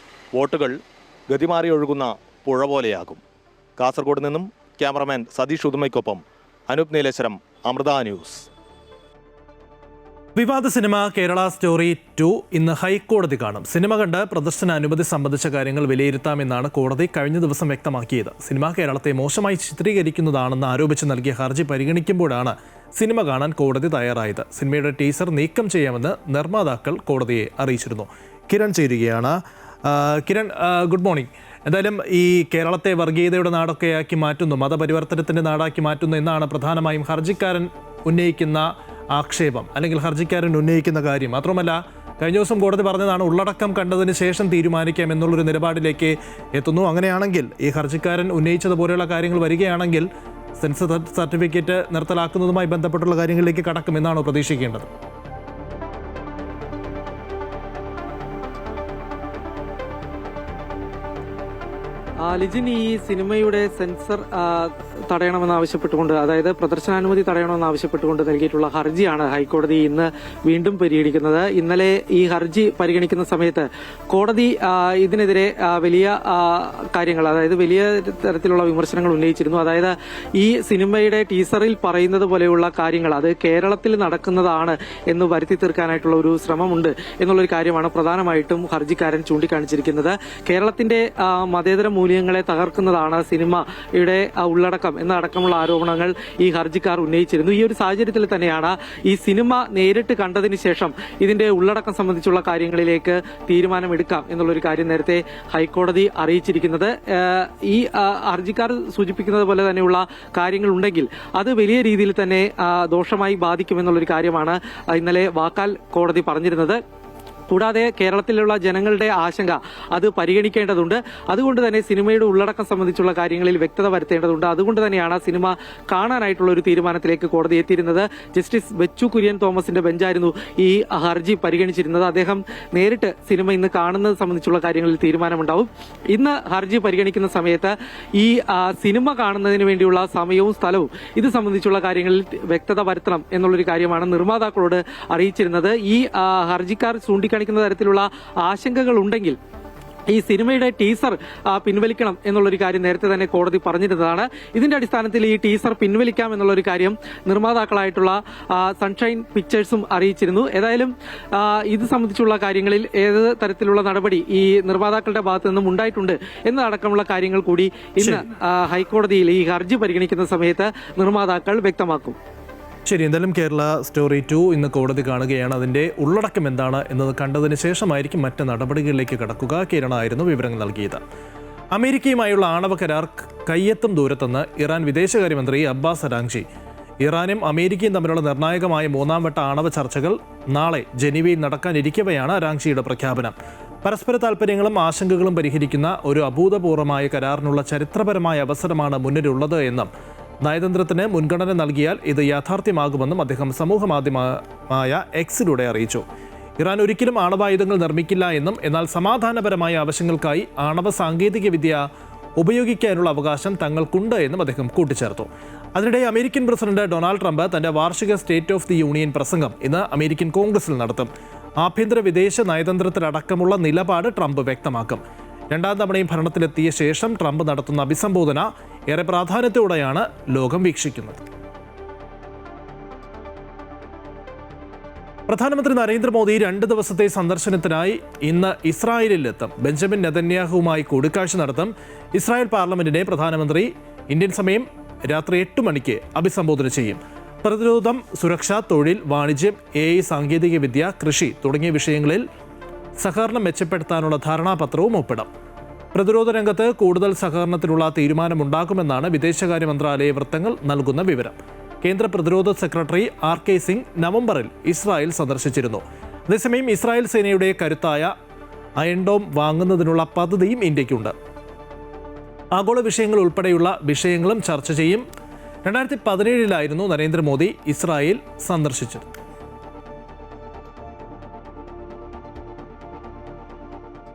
വോട്ടുകൾ ഗതിമാറി ഒഴുകുന്ന പുഴ പോലെയാകും. കാസർഗോഡ് നിന്നും ക്യാമറമാൻ സതീഷ് ഉദുമയ്ക്കൊപ്പം അനൂപ് നീലേശ്വരം, അമൃത ന്യൂസ്. വിവാദ സിനിമ കേരള സ്റ്റോറി 2 ഇന്ന് ഹൈക്കോടതി കാണും. സിനിമ കണ്ട് പ്രദർശന അനുമതി സംബന്ധിച്ച കാര്യങ്ങൾ വിലയിരുത്താമെന്നാണ് കോടതി കഴിഞ്ഞ ദിവസം വ്യക്തമാക്കിയത്. സിനിമ കേരളത്തെ മോശമായി ചിത്രീകരിക്കുന്നതാണെന്ന് ആരോപിച്ച് നൽകിയ ഹർജി പരിഗണിക്കുമ്പോഴാണ് സിനിമ കാണാൻ കോടതി തയ്യാറായത്. സിനിമയുടെ ടീസർ നീക്കം ചെയ്യാമെന്ന് നിർമ്മാതാക്കൾ കോടതിയെ അറിയിച്ചിരുന്നു. കിരൺ ചേരുകയാണ്. Kiran, good morning. എന്തായാലും ഈ കേരളത്തെ വർഗീയതയുടെ നാടൊക്കെയാക്കി മാറ്റുന്നു, മതപരിവർത്തനത്തിൻ്റെ നാടാക്കി മാറ്റുന്നു എന്നാണ് പ്രധാനമായും ഹർജിക്കാരൻ ഉന്നയിക്കുന്ന ആക്ഷേപം, അല്ലെങ്കിൽ ഹർജിക്കാരൻ ഉന്നയിക്കുന്ന കാര്യം. മാത്രമല്ല, കഴിഞ്ഞ ദിവസം കോടതി പറഞ്ഞതാണ് ഉള്ളടക്കം കണ്ടതിന് ശേഷം തീരുമാനിക്കാം എന്നുള്ളൊരു നിലപാടിലേക്ക് എത്തുന്നു. അങ്ങനെയാണെങ്കിൽ ഈ ഹർജിക്കാരൻ ഉന്നയിച്ചതുപോലെയുള്ള കാര്യങ്ങൾ വരികയാണെങ്കിൽ സെൻസർ സർട്ടിഫിക്കറ്റ് നിർത്തലാക്കുന്നതുമായി ബന്ധപ്പെട്ടുള്ള കാര്യങ്ങളിലേക്ക് കടക്കുമെന്നാണോ പ്രതീക്ഷിക്കേണ്ടത്? ലിജിൻ, ഈ സിനിമയുടെ സെൻസർ തടയണമെന്നാവശ്യപ്പെട്ടുകൊണ്ട്, അതായത് പ്രദർശനാനുമതി തടയണമെന്നാവശ്യപ്പെട്ടുകൊണ്ട് നൽകിയിട്ടുള്ള ഹർജിയാണ് ഹൈക്കോടതി ഇന്ന് വീണ്ടും പരിഗണിക്കുന്നത്. ഇന്നലെ ഈ ഹർജി പരിഗണിക്കുന്ന സമയത്ത് കോടതി ഇതിനെതിരെ വലിയ കാര്യങ്ങൾ, അതായത് വലിയ തരത്തിലുള്ള വിമർശനങ്ങൾ ഉന്നയിച്ചിരുന്നു. അതായത് ഈ സിനിമയുടെ ടീസറിൽ പറയുന്നത് പോലെയുള്ള കാര്യങ്ങൾ അത് കേരളത്തിൽ നടക്കുന്നതാണ് എന്ന് വരുത്തി തീർക്കാനായിട്ടുള്ള ഒരു ശ്രമമുണ്ട് എന്നുള്ളൊരു കാര്യമാണ് പ്രധാനമായിട്ടും ഹർജിക്കാരൻ ചൂണ്ടിക്കാണിച്ചിരിക്കുന്നത്. കേരളത്തിന്റെ മതേതര മൂല്യങ്ങളെ തകർക്കുന്നതാണ് സിനിമയുടെ ഉള്ളടക്കം എന്നടക്കമുള്ള ആരോപണങ്ങൾ ഈ ഹർജിക്കാർ ഉന്നയിച്ചിരുന്നു. ഈ ഒരു സാഹചര്യത്തിൽ തന്നെയാണ് ഈ സിനിമ നേരിട്ട് കണ്ടതിന് ശേഷം ഇതിന്റെ ഉള്ളടക്കം സംബന്ധിച്ചുള്ള കാര്യങ്ങളിലേക്ക് തീരുമാനമെടുക്കാം എന്നുള്ളൊരു കാര്യം നേരത്തെ ഹൈക്കോടതി അറിയിച്ചിരിക്കുന്നത്. ഈ ഹർജിക്കാർ സൂചിപ്പിക്കുന്നത് പോലെ തന്നെയുള്ള കാര്യങ്ങൾ ഉണ്ടെങ്കിൽ അത് വലിയ രീതിയിൽ തന്നെ ദോഷമായി ബാധിക്കുമെന്നുള്ളൊരു കാര്യമാണ് ഇന്നലെ വാക്കാൽ കോടതി പറഞ്ഞിരുന്നത്. കൂടാതെ കേരളത്തിലുള്ള ജനങ്ങളുടെ ആശങ്ക അത് പരിഗണിക്കേണ്ടതുണ്ട്. അതുകൊണ്ട് തന്നെ സിനിമയുടെ ഉള്ളടക്കം സംബന്ധിച്ചുള്ള കാര്യങ്ങളിൽ വ്യക്തത വരുത്തേണ്ടതുണ്ട്. അതുകൊണ്ട് തന്നെയാണ് സിനിമ കാണാനായിട്ടുള്ള ഒരു തീരുമാനത്തിലേക്ക് കോടതി എത്തിയിരുന്നത്. ജസ്റ്റിസ് ബെച്ചു കുര്യൻ തോമസിന്റെ ബെഞ്ചായിരുന്നു ഈ ഹർജി പരിഗണിച്ചിരുന്നത്. അദ്ദേഹം നേരിട്ട് സിനിമ ഇന്ന് കാണുന്നത് സംബന്ധിച്ചുള്ള കാര്യങ്ങളിൽ തീരുമാനമുണ്ടാവും. ഇന്ന് ഹർജി പരിഗണിക്കുന്ന സമയത്ത് ഈ സിനിമ കാണുന്നതിന് വേണ്ടിയുള്ള സമയവും സ്ഥലവും ഇത് സംബന്ധിച്ചുള്ള കാര്യങ്ങളിൽ വ്യക്തത വരുത്തണം എന്നുള്ളൊരു കാര്യമാണ് നിർമ്മാതാക്കളോട് അറിയിച്ചിരുന്നത്. ഈ ഹർജിക്കാർ ചൂണ്ടിക്കാണിക്കുന്ന തരത്തിലുള്ള ആശങ്കകൾ ഉണ്ടെങ്കിൽ ഈ സിനിമയുടെ ടീസർ പിൻവലിക്കണം എന്നുള്ളൊരു കാര്യം നേരത്തെ തന്നെ കോടതി പറഞ്ഞിരുന്നതാണ്. ഇതിന്റെ അടിസ്ഥാനത്തിൽ ഈ ടീസർ പിൻവലിക്കാം എന്നുള്ളൊരു കാര്യം നിർമ്മാതാക്കളായിട്ടുള്ള സൺഷൈൻ പിക്ചേഴ്സും അറിയിച്ചിരുന്നു. ഏതായാലും ഇത് സംബന്ധിച്ചുള്ള കാര്യങ്ങളിൽ ഏത് തരത്തിലുള്ള നടപടി ഈ നിർമ്മാതാക്കളുടെ ഭാഗത്തു നിന്നും ഉണ്ടായിട്ടുണ്ട് എന്നതടക്കമുള്ള കാര്യങ്ങൾ കൂടി ഇന്ന് ഹൈക്കോടതിയിൽ ഈ ഹർജി പരിഗണിക്കുന്ന സമയത്ത് നിർമ്മാതാക്കൾ വ്യക്തമാക്കും. ശരി, എന്തായാലും കേരള സ്റ്റോറി 2 ഇന്ന് കോടതി കാണുകയാണ്. അതിൻ്റെ ഉള്ളടക്കം എന്താണ് എന്നത് കണ്ടതിന് ശേഷമായിരിക്കും മറ്റ് നടപടികളിലേക്ക് കടക്കുക. കിരണായിരുന്നു വിവരങ്ങൾ നൽകിയത്. അമേരിക്കയുമായുള്ള ആണവ കരാർ കയ്യെത്തും ദൂരത്തെന്ന് ഇറാൻ വിദേശകാര്യമന്ത്രി അബ്ബാസ് അരാങ്ചി. ഇറാനും അമേരിക്കയും തമ്മിലുള്ള നിർണായകമായ 3ാം വട്ട ആണവ ചർച്ചകൾ നാളെ ജനീവയിൽ നടക്കാനിരിക്കവെയാണ് അരാങ്ചിയുടെ പ്രഖ്യാപനം. പരസ്പര താൽപ്പര്യങ്ങളും ആശങ്കകളും പരിഹരിക്കുന്ന ഒരു അഭൂതപൂർവമായ കരാറിനുള്ള ചരിത്രപരമായ അവസരമാണ് മുന്നിലുള്ളത് എന്നും നയതന്ത്രത്തിന് മുൻഗണന നൽകിയാൽ ഇത് യാഥാർത്ഥ്യമാകുമെന്നും അദ്ദേഹം സമൂഹമാധ്യമമായ എക്സിലൂടെ അറിയിച്ചു. ഇറാൻ ഒരിക്കലും ആണവായുധങ്ങൾ നിർമ്മിക്കില്ല എന്നും എന്നാൽ സമാധാനപരമായ ആവശ്യങ്ങൾക്കായി ആണവ സാങ്കേതികവിദ്യ ഉപയോഗിക്കാനുള്ള അവകാശം തങ്ങൾക്കുണ്ട് എന്നും അദ്ദേഹം കൂട്ടിച്ചേർത്തു. അതിനിടെ അമേരിക്കൻ പ്രസിഡന്റ് ഡൊണാൾഡ് ട്രംപ് തന്റെ വാർഷിക സ്റ്റേറ്റ് ഓഫ് ദി യൂണിയൻ പ്രസംഗം ഇന്ന് അമേരിക്കൻ കോൺഗ്രസിൽ നടത്തും. ആഭ്യന്തര വിദേശ നയതന്ത്രത്തിലടക്കമുള്ള നിലപാട് ട്രംപ് വ്യക്തമാക്കും. രണ്ടാം തവണയും ഭരണത്തിലെത്തിയ ശേഷം ട്രംപ് നടത്തുന്ന അഭിസംബോധന ഏറെ പ്രാധാന്യത്തോടെയാണ് ലോകം വീക്ഷിക്കുന്നത്. പ്രധാനമന്ത്രി നരേന്ദ്രമോദി 2 ദിവസത്തെ സന്ദർശനത്തിനായി ഇന്ന് ഇസ്രായേലിലെത്തും. ബെഞ്ചമിൻ നെതന്യാഹുവുമായി കൂടിക്കാഴ്ച നടത്തും. ഇസ്രായേൽ പാർലമെന്റിനെ പ്രധാനമന്ത്രി ഇന്ത്യൻ സമയം രാത്രി 8 മണിക്ക് അഭിസംബോധന ചെയ്യും. പ്രതിരോധം, സുരക്ഷ, തൊഴിൽ, വാണിജ്യം, AI സാങ്കേതികവിദ്യ, കൃഷി തുടങ്ങിയ വിഷയങ്ങളിൽ സഹകരണം മെച്ചപ്പെടുത്താനുള്ള ധാരണാപത്രവും ഒപ്പിടും. പ്രതിരോധ രംഗത്ത് കൂടുതൽ സഹകരണത്തിനുള്ള തീരുമാനമുണ്ടാകുമെന്നാണ് വിദേശകാര്യ മന്ത്രാലയ വൃത്തങ്ങൾ നൽകുന്ന വിവരം. കേന്ദ്ര പ്രതിരോധ സെക്രട്ടറി RK സിംഗ് നവംബറിൽ ഇസ്രായേൽ സന്ദർശിച്ചിരുന്നു. അതേസമയം ഇസ്രായേൽ സേനയുടെ കരുത്തായ അയൺ ഡോം വാങ്ങുന്നതിനുള്ള പദ്ധതിയും ഇന്ത്യക്കുണ്ട്. ആഗോള വിഷയങ്ങൾ ഉൾപ്പെടെയുള്ള വിഷയങ്ങളും ചർച്ച ചെയ്യും. 2017 നരേന്ദ്രമോദി ഇസ്രായേൽ സന്ദർശിച്ചത്.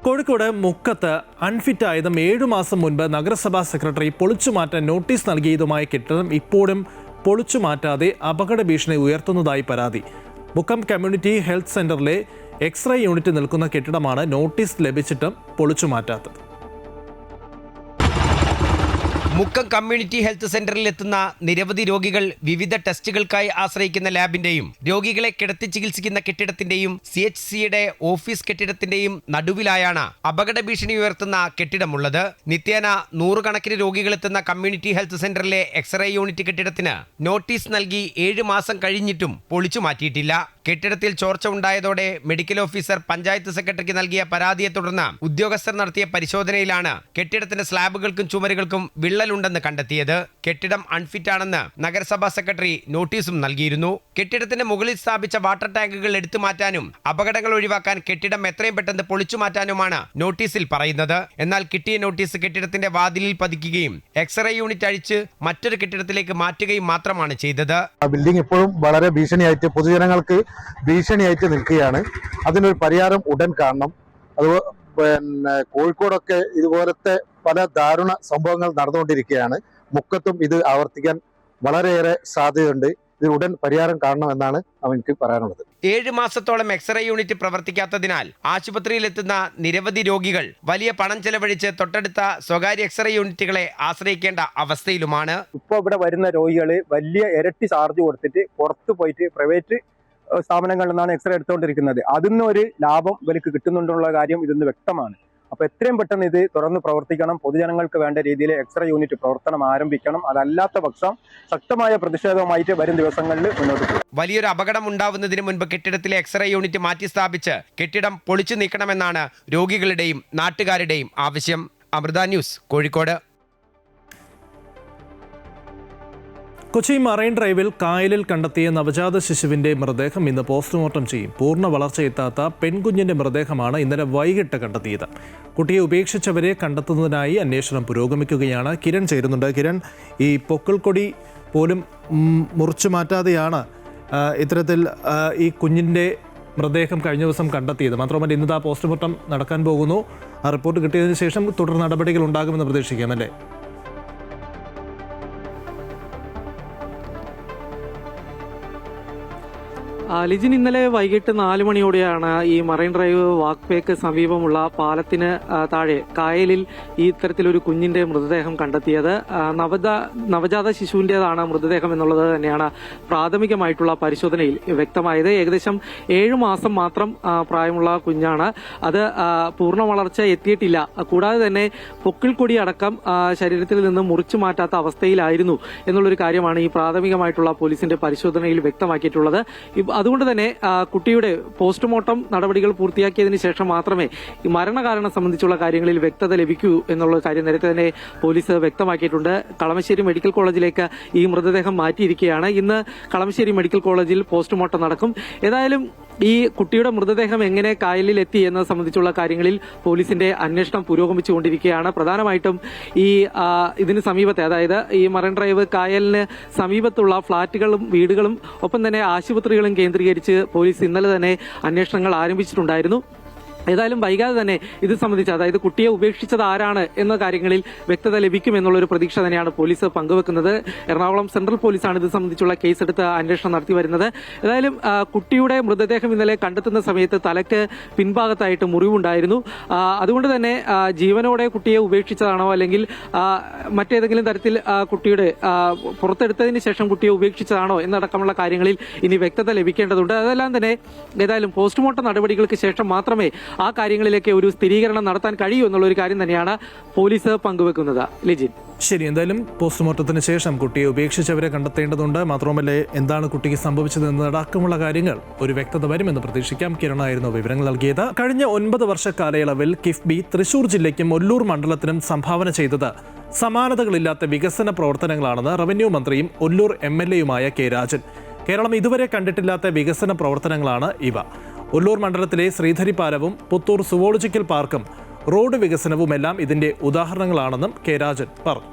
കോഴിക്കോട് മുക്കത്ത് അൺഫിറ്റായതും 7 മാസം മുൻപ് നഗരസഭാ സെക്രട്ടറി പൊളിച്ചുമാറ്റാൻ നോട്ടീസ് നൽകിയതുമായ കെട്ടിടം ഇപ്പോഴും പൊളിച്ചുമാറ്റാതെ അപകട ഭീഷണി ഉയർത്തുന്നതായി പരാതി. മുക്കം കമ്മ്യൂണിറ്റി ഹെൽത്ത് സെന്ററിലെ എക്സ്റേ യൂണിറ്റ് നിൽക്കുന്ന കെട്ടിടമാണ് നോട്ടീസ് ലഭിച്ചിട്ടും പൊളിച്ചുമാറ്റാത്തത്. മുക്കം കമ്മ്യൂണിറ്റി ഹെൽത്ത് സെന്ററിൽ എത്തുന്ന നിരവധി രോഗികൾ വിവിധ ടെസ്റ്റുകൾക്കായി ആശ്രയിക്കുന്ന ലാബിന്റെയും രോഗികളെ കിടത്തി ചികിത്സിക്കുന്ന കെട്ടിടത്തിന്റെയും CHCയുടെ ഓഫീസ് കെട്ടിടത്തിന്റെയും നടുവിലായാണ് അപകട ഭീഷണി ഉയർത്തുന്ന കെട്ടിടമുള്ളത്. നിത്യേന 100 കണക്കിന് രോഗികൾ എത്തുന്ന കമ്മ്യൂണിറ്റി ഹെൽത്ത് സെന്ററിലെ എക്സ്റേ യൂണിറ്റ് കെട്ടിടത്തിന് നോട്ടീസ് നൽകി 7 മാസം കഴിഞ്ഞിട്ടും പൊളിച്ചു മാറ്റിയിട്ടില്ല. കെട്ടിടത്തിൽ ചോർച്ച ഉണ്ടായതോടെ മെഡിക്കൽ ഓഫീസർ പഞ്ചായത്ത് സെക്രട്ടറിക്ക് നൽകിയ പരാതിയെ തുടർന്ന് ഉദ്യോഗസ്ഥർ നടത്തിയ പരിശോധനയിലാണ് കെട്ടിടത്തിന്റെ സ്ലാബുകൾക്കും ചുമരുകൾക്കും വിള്ളലുണ്ടെന്ന് കണ്ടെത്തിയത്. കെട്ടിടം അൺഫിറ്റാണെന്ന് നഗരസഭാ സെക്രട്ടറി നോട്ടീസും നൽകിയിരുന്നു. കെട്ടിടത്തിന്റെ മുകളിൽ സ്ഥാപിച്ച വാട്ടർ ടാങ്കുകൾ എടുത്തു മാറ്റാനും അപകടങ്ങൾ ഒഴിവാക്കാൻ കെട്ടിടം എത്രയും പെട്ടെന്ന് പൊളിച്ചു മാറ്റാനുമാണ് നോട്ടീസിൽ പറയുന്നത്. എന്നാൽ കിട്ടിയ നോട്ടീസ് കെട്ടിടത്തിന്റെ വാതിലിൽ പതിക്കുകയും എക്സ്റേ യൂണിറ്റ് അഴിച്ച് മറ്റൊരു കെട്ടിടത്തിലേക്ക് മാറ്റുകയും മാത്രമാണ് ചെയ്തത്. ബിൽഡിംഗ് ഇപ്പോഴും വളരെ ഭീഷണിയായിട്ട് പൊതുജനങ്ങൾക്ക് ഭീഷണിയായിട്ട് നിൽക്കുകയാണ്. അതിനൊരു പരിഹാരം ഉടൻ കാണണം. അത് കോഴിക്കോടൊക്കെ ഇതുപോലത്തെ പല ദാരുണ സംഭവങ്ങൾ നടന്നുകൊണ്ടിരിക്കുകയാണ്. മുക്കത്തും ഇത് ആവർത്തിക്കാൻ വളരെയേറെ സാധ്യതയുണ്ട്. ഇത് ഉടൻ പരിഹാരം കാണണമെന്നാണ് എനിക്ക് പറയാനുള്ളത്. 7 മാസത്തോളം എക്സ്റേ യൂണിറ്റ് പ്രവർത്തിക്കാത്തതിനാൽ ആശുപത്രിയിലെത്തുന്ന നിരവധി രോഗികൾ വലിയ പണം ചെലവഴിച്ച് തൊട്ടടുത്ത സ്വകാര്യ എക്സ്റേ യൂണിറ്റുകളെ ആശ്രയിക്കേണ്ട അവസ്ഥയിലുമാണ്. ഇപ്പോൾ ഇവിടെ വരുന്ന രോഗികൾ വലിയ ഇരട്ടി ചാർജ് കൊടുത്തിട്ട് പുറത്തു പോയിട്ട് പ്രൈവറ്റ് സ്ഥാപനങ്ങളിൽ നിന്നാണ് എക്സ്റേ എടുത്തുകൊണ്ടിരിക്കുന്നത്. അതിന്ന് ഒരു ലാഭം ഇവർക്ക് കിട്ടുന്നുണ്ടുള്ള കാര്യം ഇതിന്ന് വ്യക്തമാണ്. അപ്പോൾ എത്രയും പെട്ടെന്ന് ഇത് തുറന്ന് പ്രവർത്തിക്കണം. പൊതുജനങ്ങൾക്ക് വേണ്ട രീതിയിൽ എക്സ്റേ യൂണിറ്റ് പ്രവർത്തനം ആരംഭിക്കണം. അതല്ലാത്ത പക്ഷം ശക്തമായ പ്രതിഷേധവുമായിട്ട് വരും ദിവസങ്ങളിൽ മുന്നോട്ട് പോകും. വലിയൊരു അപകടം ഉണ്ടാവുന്നതിന് മുൻപ് കെട്ടിടത്തിലെ എക്സ്റേ യൂണിറ്റ് മാറ്റി സ്ഥാപിച്ച് കെട്ടിടം പൊളിച്ചു നീക്കണമെന്നാണ് രോഗികളുടെയും നാട്ടുകാരുടെയും ആവശ്യം. അമൃത ന്യൂസ്, കോഴിക്കോട്. കൊച്ചി മറൈൻ ഡ്രൈവിൽ കായലിൽ കണ്ടെത്തിയ നവജാത ശിശുവിന്റെ മൃതദേഹം ഇന്ന് പോസ്റ്റ്മോർട്ടം ചെയ്യും. പൂർണ്ണ വളർച്ചയെത്താത്ത പെൺകുഞ്ഞിന്റെ മൃതദേഹമാണ് ഇന്നലെ വൈകിട്ട് കണ്ടെത്തിയത്. കുട്ടിയെ ഉപേക്ഷിച്ചവരെ കണ്ടെത്തുന്നതിനായി അന്വേഷണം പുരോഗമിക്കുകയാണ്. കിരൺ ചേരുന്നുണ്ട്. കിരൺ, ഈ പൊക്കിൾക്കൊടി പോലും മുറിച്ചു മാറ്റാതെയാണ് ഇത്തരത്തിൽ ഈ കുഞ്ഞിൻ്റെ മൃതദേഹം കഴിഞ്ഞ ദിവസം കണ്ടെത്തിയത്. മാത്രമല്ല ഇന്നത്തെ പോസ്റ്റ്മോർട്ടം നടക്കാൻ പോകുന്നു. ആ റിപ്പോർട്ട് കിട്ടിയതിന് ശേഷം തുടർ നടപടികൾ ഉണ്ടാകുമെന്ന് പ്രതീക്ഷിക്കാം, അല്ലേ? ലിജിൻ, ഇന്നലെ വൈകിട്ട് 4 മണിയോടെയാണ് ഈ മറൈൻ ഡ്രൈവ് വാക്ക്വേക്ക് സമീപമുള്ള പാലത്തിന് താഴെ കായലിൽ ഈ ഇത്തരത്തിലൊരു കുഞ്ഞിന്റെ മൃതദേഹം കണ്ടെത്തിയത്. നവജാത ശിശുവിൻ്റെതാണ് മൃതദേഹം എന്നുള്ളത് തന്നെയാണ് പ്രാഥമികമായിട്ടുള്ള പരിശോധനയിൽ വ്യക്തമായത്. ഏകദേശം 7 മാസം മാത്രം പ്രായമുള്ള കുഞ്ഞാണ്. അത് പൂർണ്ണ വളർച്ച എത്തിയിട്ടില്ല. കൂടാതെ തന്നെ പൊക്കിൾക്കൊടി അടക്കം ശരീരത്തിൽ നിന്ന് മുറിച്ചു മാറ്റാത്ത അവസ്ഥയിലായിരുന്നു എന്നുള്ളൊരു കാര്യമാണ് ഈ പ്രാഥമികമായിട്ടുള്ള പോലീസിന്റെ പരിശോധനയിൽ വ്യക്തമാക്കിയിട്ടുള്ളത്. അതുകൊണ്ട് തന്നെ കുട്ടിയുടെ പോസ്റ്റ്മോർട്ടം നടപടികൾ പൂർത്തിയാക്കിയതിന് ശേഷം മാത്രമേ ഈ മരണകാരണം സംബന്ധിച്ചുള്ള കാര്യങ്ങളിൽ വ്യക്തത ലഭിക്കൂ എന്നുള്ള കാര്യം നേരത്തെ തന്നെ പോലീസ് വ്യക്തമാക്കിയിട്ടുണ്ട്. കളമശ്ശേരി മെഡിക്കൽ കോളേജിലേക്ക് ഈ മൃതദേഹം മാറ്റിയിരിക്കുകയാണ്. ഇന്ന് കളമശ്ശേരി മെഡിക്കൽ കോളേജിൽ പോസ്റ്റ്മോർട്ടം നടക്കും. ഏതായാലും ഈ കുട്ടിയുടെ മൃതദേഹം എങ്ങനെ കായലിൽ എത്തി എന്നത് സംബന്ധിച്ചുള്ള കാര്യങ്ങളിൽ പോലീസിന്റെ അന്വേഷണം പുരോഗമിച്ചുകൊണ്ടിരിക്കുകയാണ്. പ്രധാനമായിട്ടും ഈ ഇതിന് സമീപത്തെ, അതായത് ഈ മറൈൻ ഡ്രൈവ് കായലിന് സമീപത്തുള്ള ഫ്ളാറ്റുകളും വീടുകളും ഒപ്പം തന്നെ ആശുപത്രികളും കേന്ദ്രീകരിച്ച് പോലീസ് ഇന്നലെ തന്നെ അന്വേഷണങ്ങൾ ആരംഭിച്ചിട്ടുണ്ടായിരുന്നു. ഏതായാലും വൈകാതെ തന്നെ ഇത് സംബന്ധിച്ച്, അതായത് കുട്ടിയെ ഉപേക്ഷിച്ചത് ആരാണ് എന്ന കാര്യങ്ങളിൽ വ്യക്തത ലഭിക്കുമെന്നുള്ളൊരു പ്രതീക്ഷ തന്നെയാണ് പോലീസ് പങ്കുവെക്കുന്നത്. എറണാകുളം സെൻട്രൽ പോലീസാണ് ഇത് സംബന്ധിച്ചുള്ള കേസെടുത്ത് അന്വേഷണം നടത്തി വരുന്നത്. ഏതായാലും കുട്ടിയുടെ മൃതദേഹം ഇന്നലെ കണ്ടെത്തുന്ന സമയത്ത് തലയ്ക്ക് പിൻഭാഗത്തായിട്ട് മുറിവുണ്ടായിരുന്നു. അതുകൊണ്ട് തന്നെ ജീവനോടെ കുട്ടിയെ ഉപേക്ഷിച്ചതാണോ അല്ലെങ്കിൽ മറ്റേതെങ്കിലും തരത്തിൽ കുട്ടിയുടെ പുറത്തെടുത്തതിന് ശേഷം കുട്ടിയെ ഉപേക്ഷിച്ചതാണോ എന്നടക്കമുള്ള കാര്യങ്ങളിൽ ഇനി വ്യക്തത ലഭിക്കേണ്ടതുണ്ട്. അതെല്ലാം തന്നെ ഏതായാലും പോസ്റ്റ്മോർട്ടം നടപടികൾക്ക് ശേഷം മാത്രമേ ആ കാര്യങ്ങളിലേക്ക് ഒരു സ്ഥിരീകരണം നടത്താൻ കഴിയൂ എന്നുള്ളൊരു കാര്യം തന്നെയാണ് പോലീസ് പങ്കുവെക്കുന്നത്. ലിജിൻ, ശരി, എന്തായാലും പോസ്റ്റ്മോർട്ടത്തിന് ശേഷം കുട്ടിയെ ഉപേക്ഷിച്ചവരെ കണ്ടെത്തേണ്ടതുണ്ട്. മാത്രമല്ല എന്താണ് കുട്ടിക്ക് സംഭവിച്ചത് എന്നതടക്കമുള്ള കാര്യങ്ങൾ ഒരു വ്യക്തത വരുമെന്ന് പ്രതീക്ഷിക്കാം. കിരണായിരുന്നു വിവരങ്ങൾ നൽകിയത്. കഴിഞ്ഞ 9 വർഷ കാലയളവിൽ കിഫ്ബി തൃശൂർ ജില്ലയ്ക്കും ഒല്ലൂർ മണ്ഡലത്തിനും സംഭാവന ചെയ്തത് സമാനതകളില്ലാത്ത വികസന പ്രവർത്തനങ്ങളാണെന്ന് റവന്യൂ മന്ത്രിയും ഒല്ലൂർ MLA കെ രാജൻ. കേരളം ഇതുവരെ കണ്ടിട്ടില്ലാത്ത വികസന പ്രവർത്തനങ്ങളാണ് ഇവ. ഒല്ലൂർ മണ്ഡലത്തിലെ ശ്രീധരി പാലവും പുത്തൂർ സുവോളജിക്കൽ പാർക്കും റോഡ് വികസനവുമെല്ലാം ഇതിന്റെ ഉദാഹരണങ്ങളാണെന്നും കെ രാജൻ പറഞ്ഞു.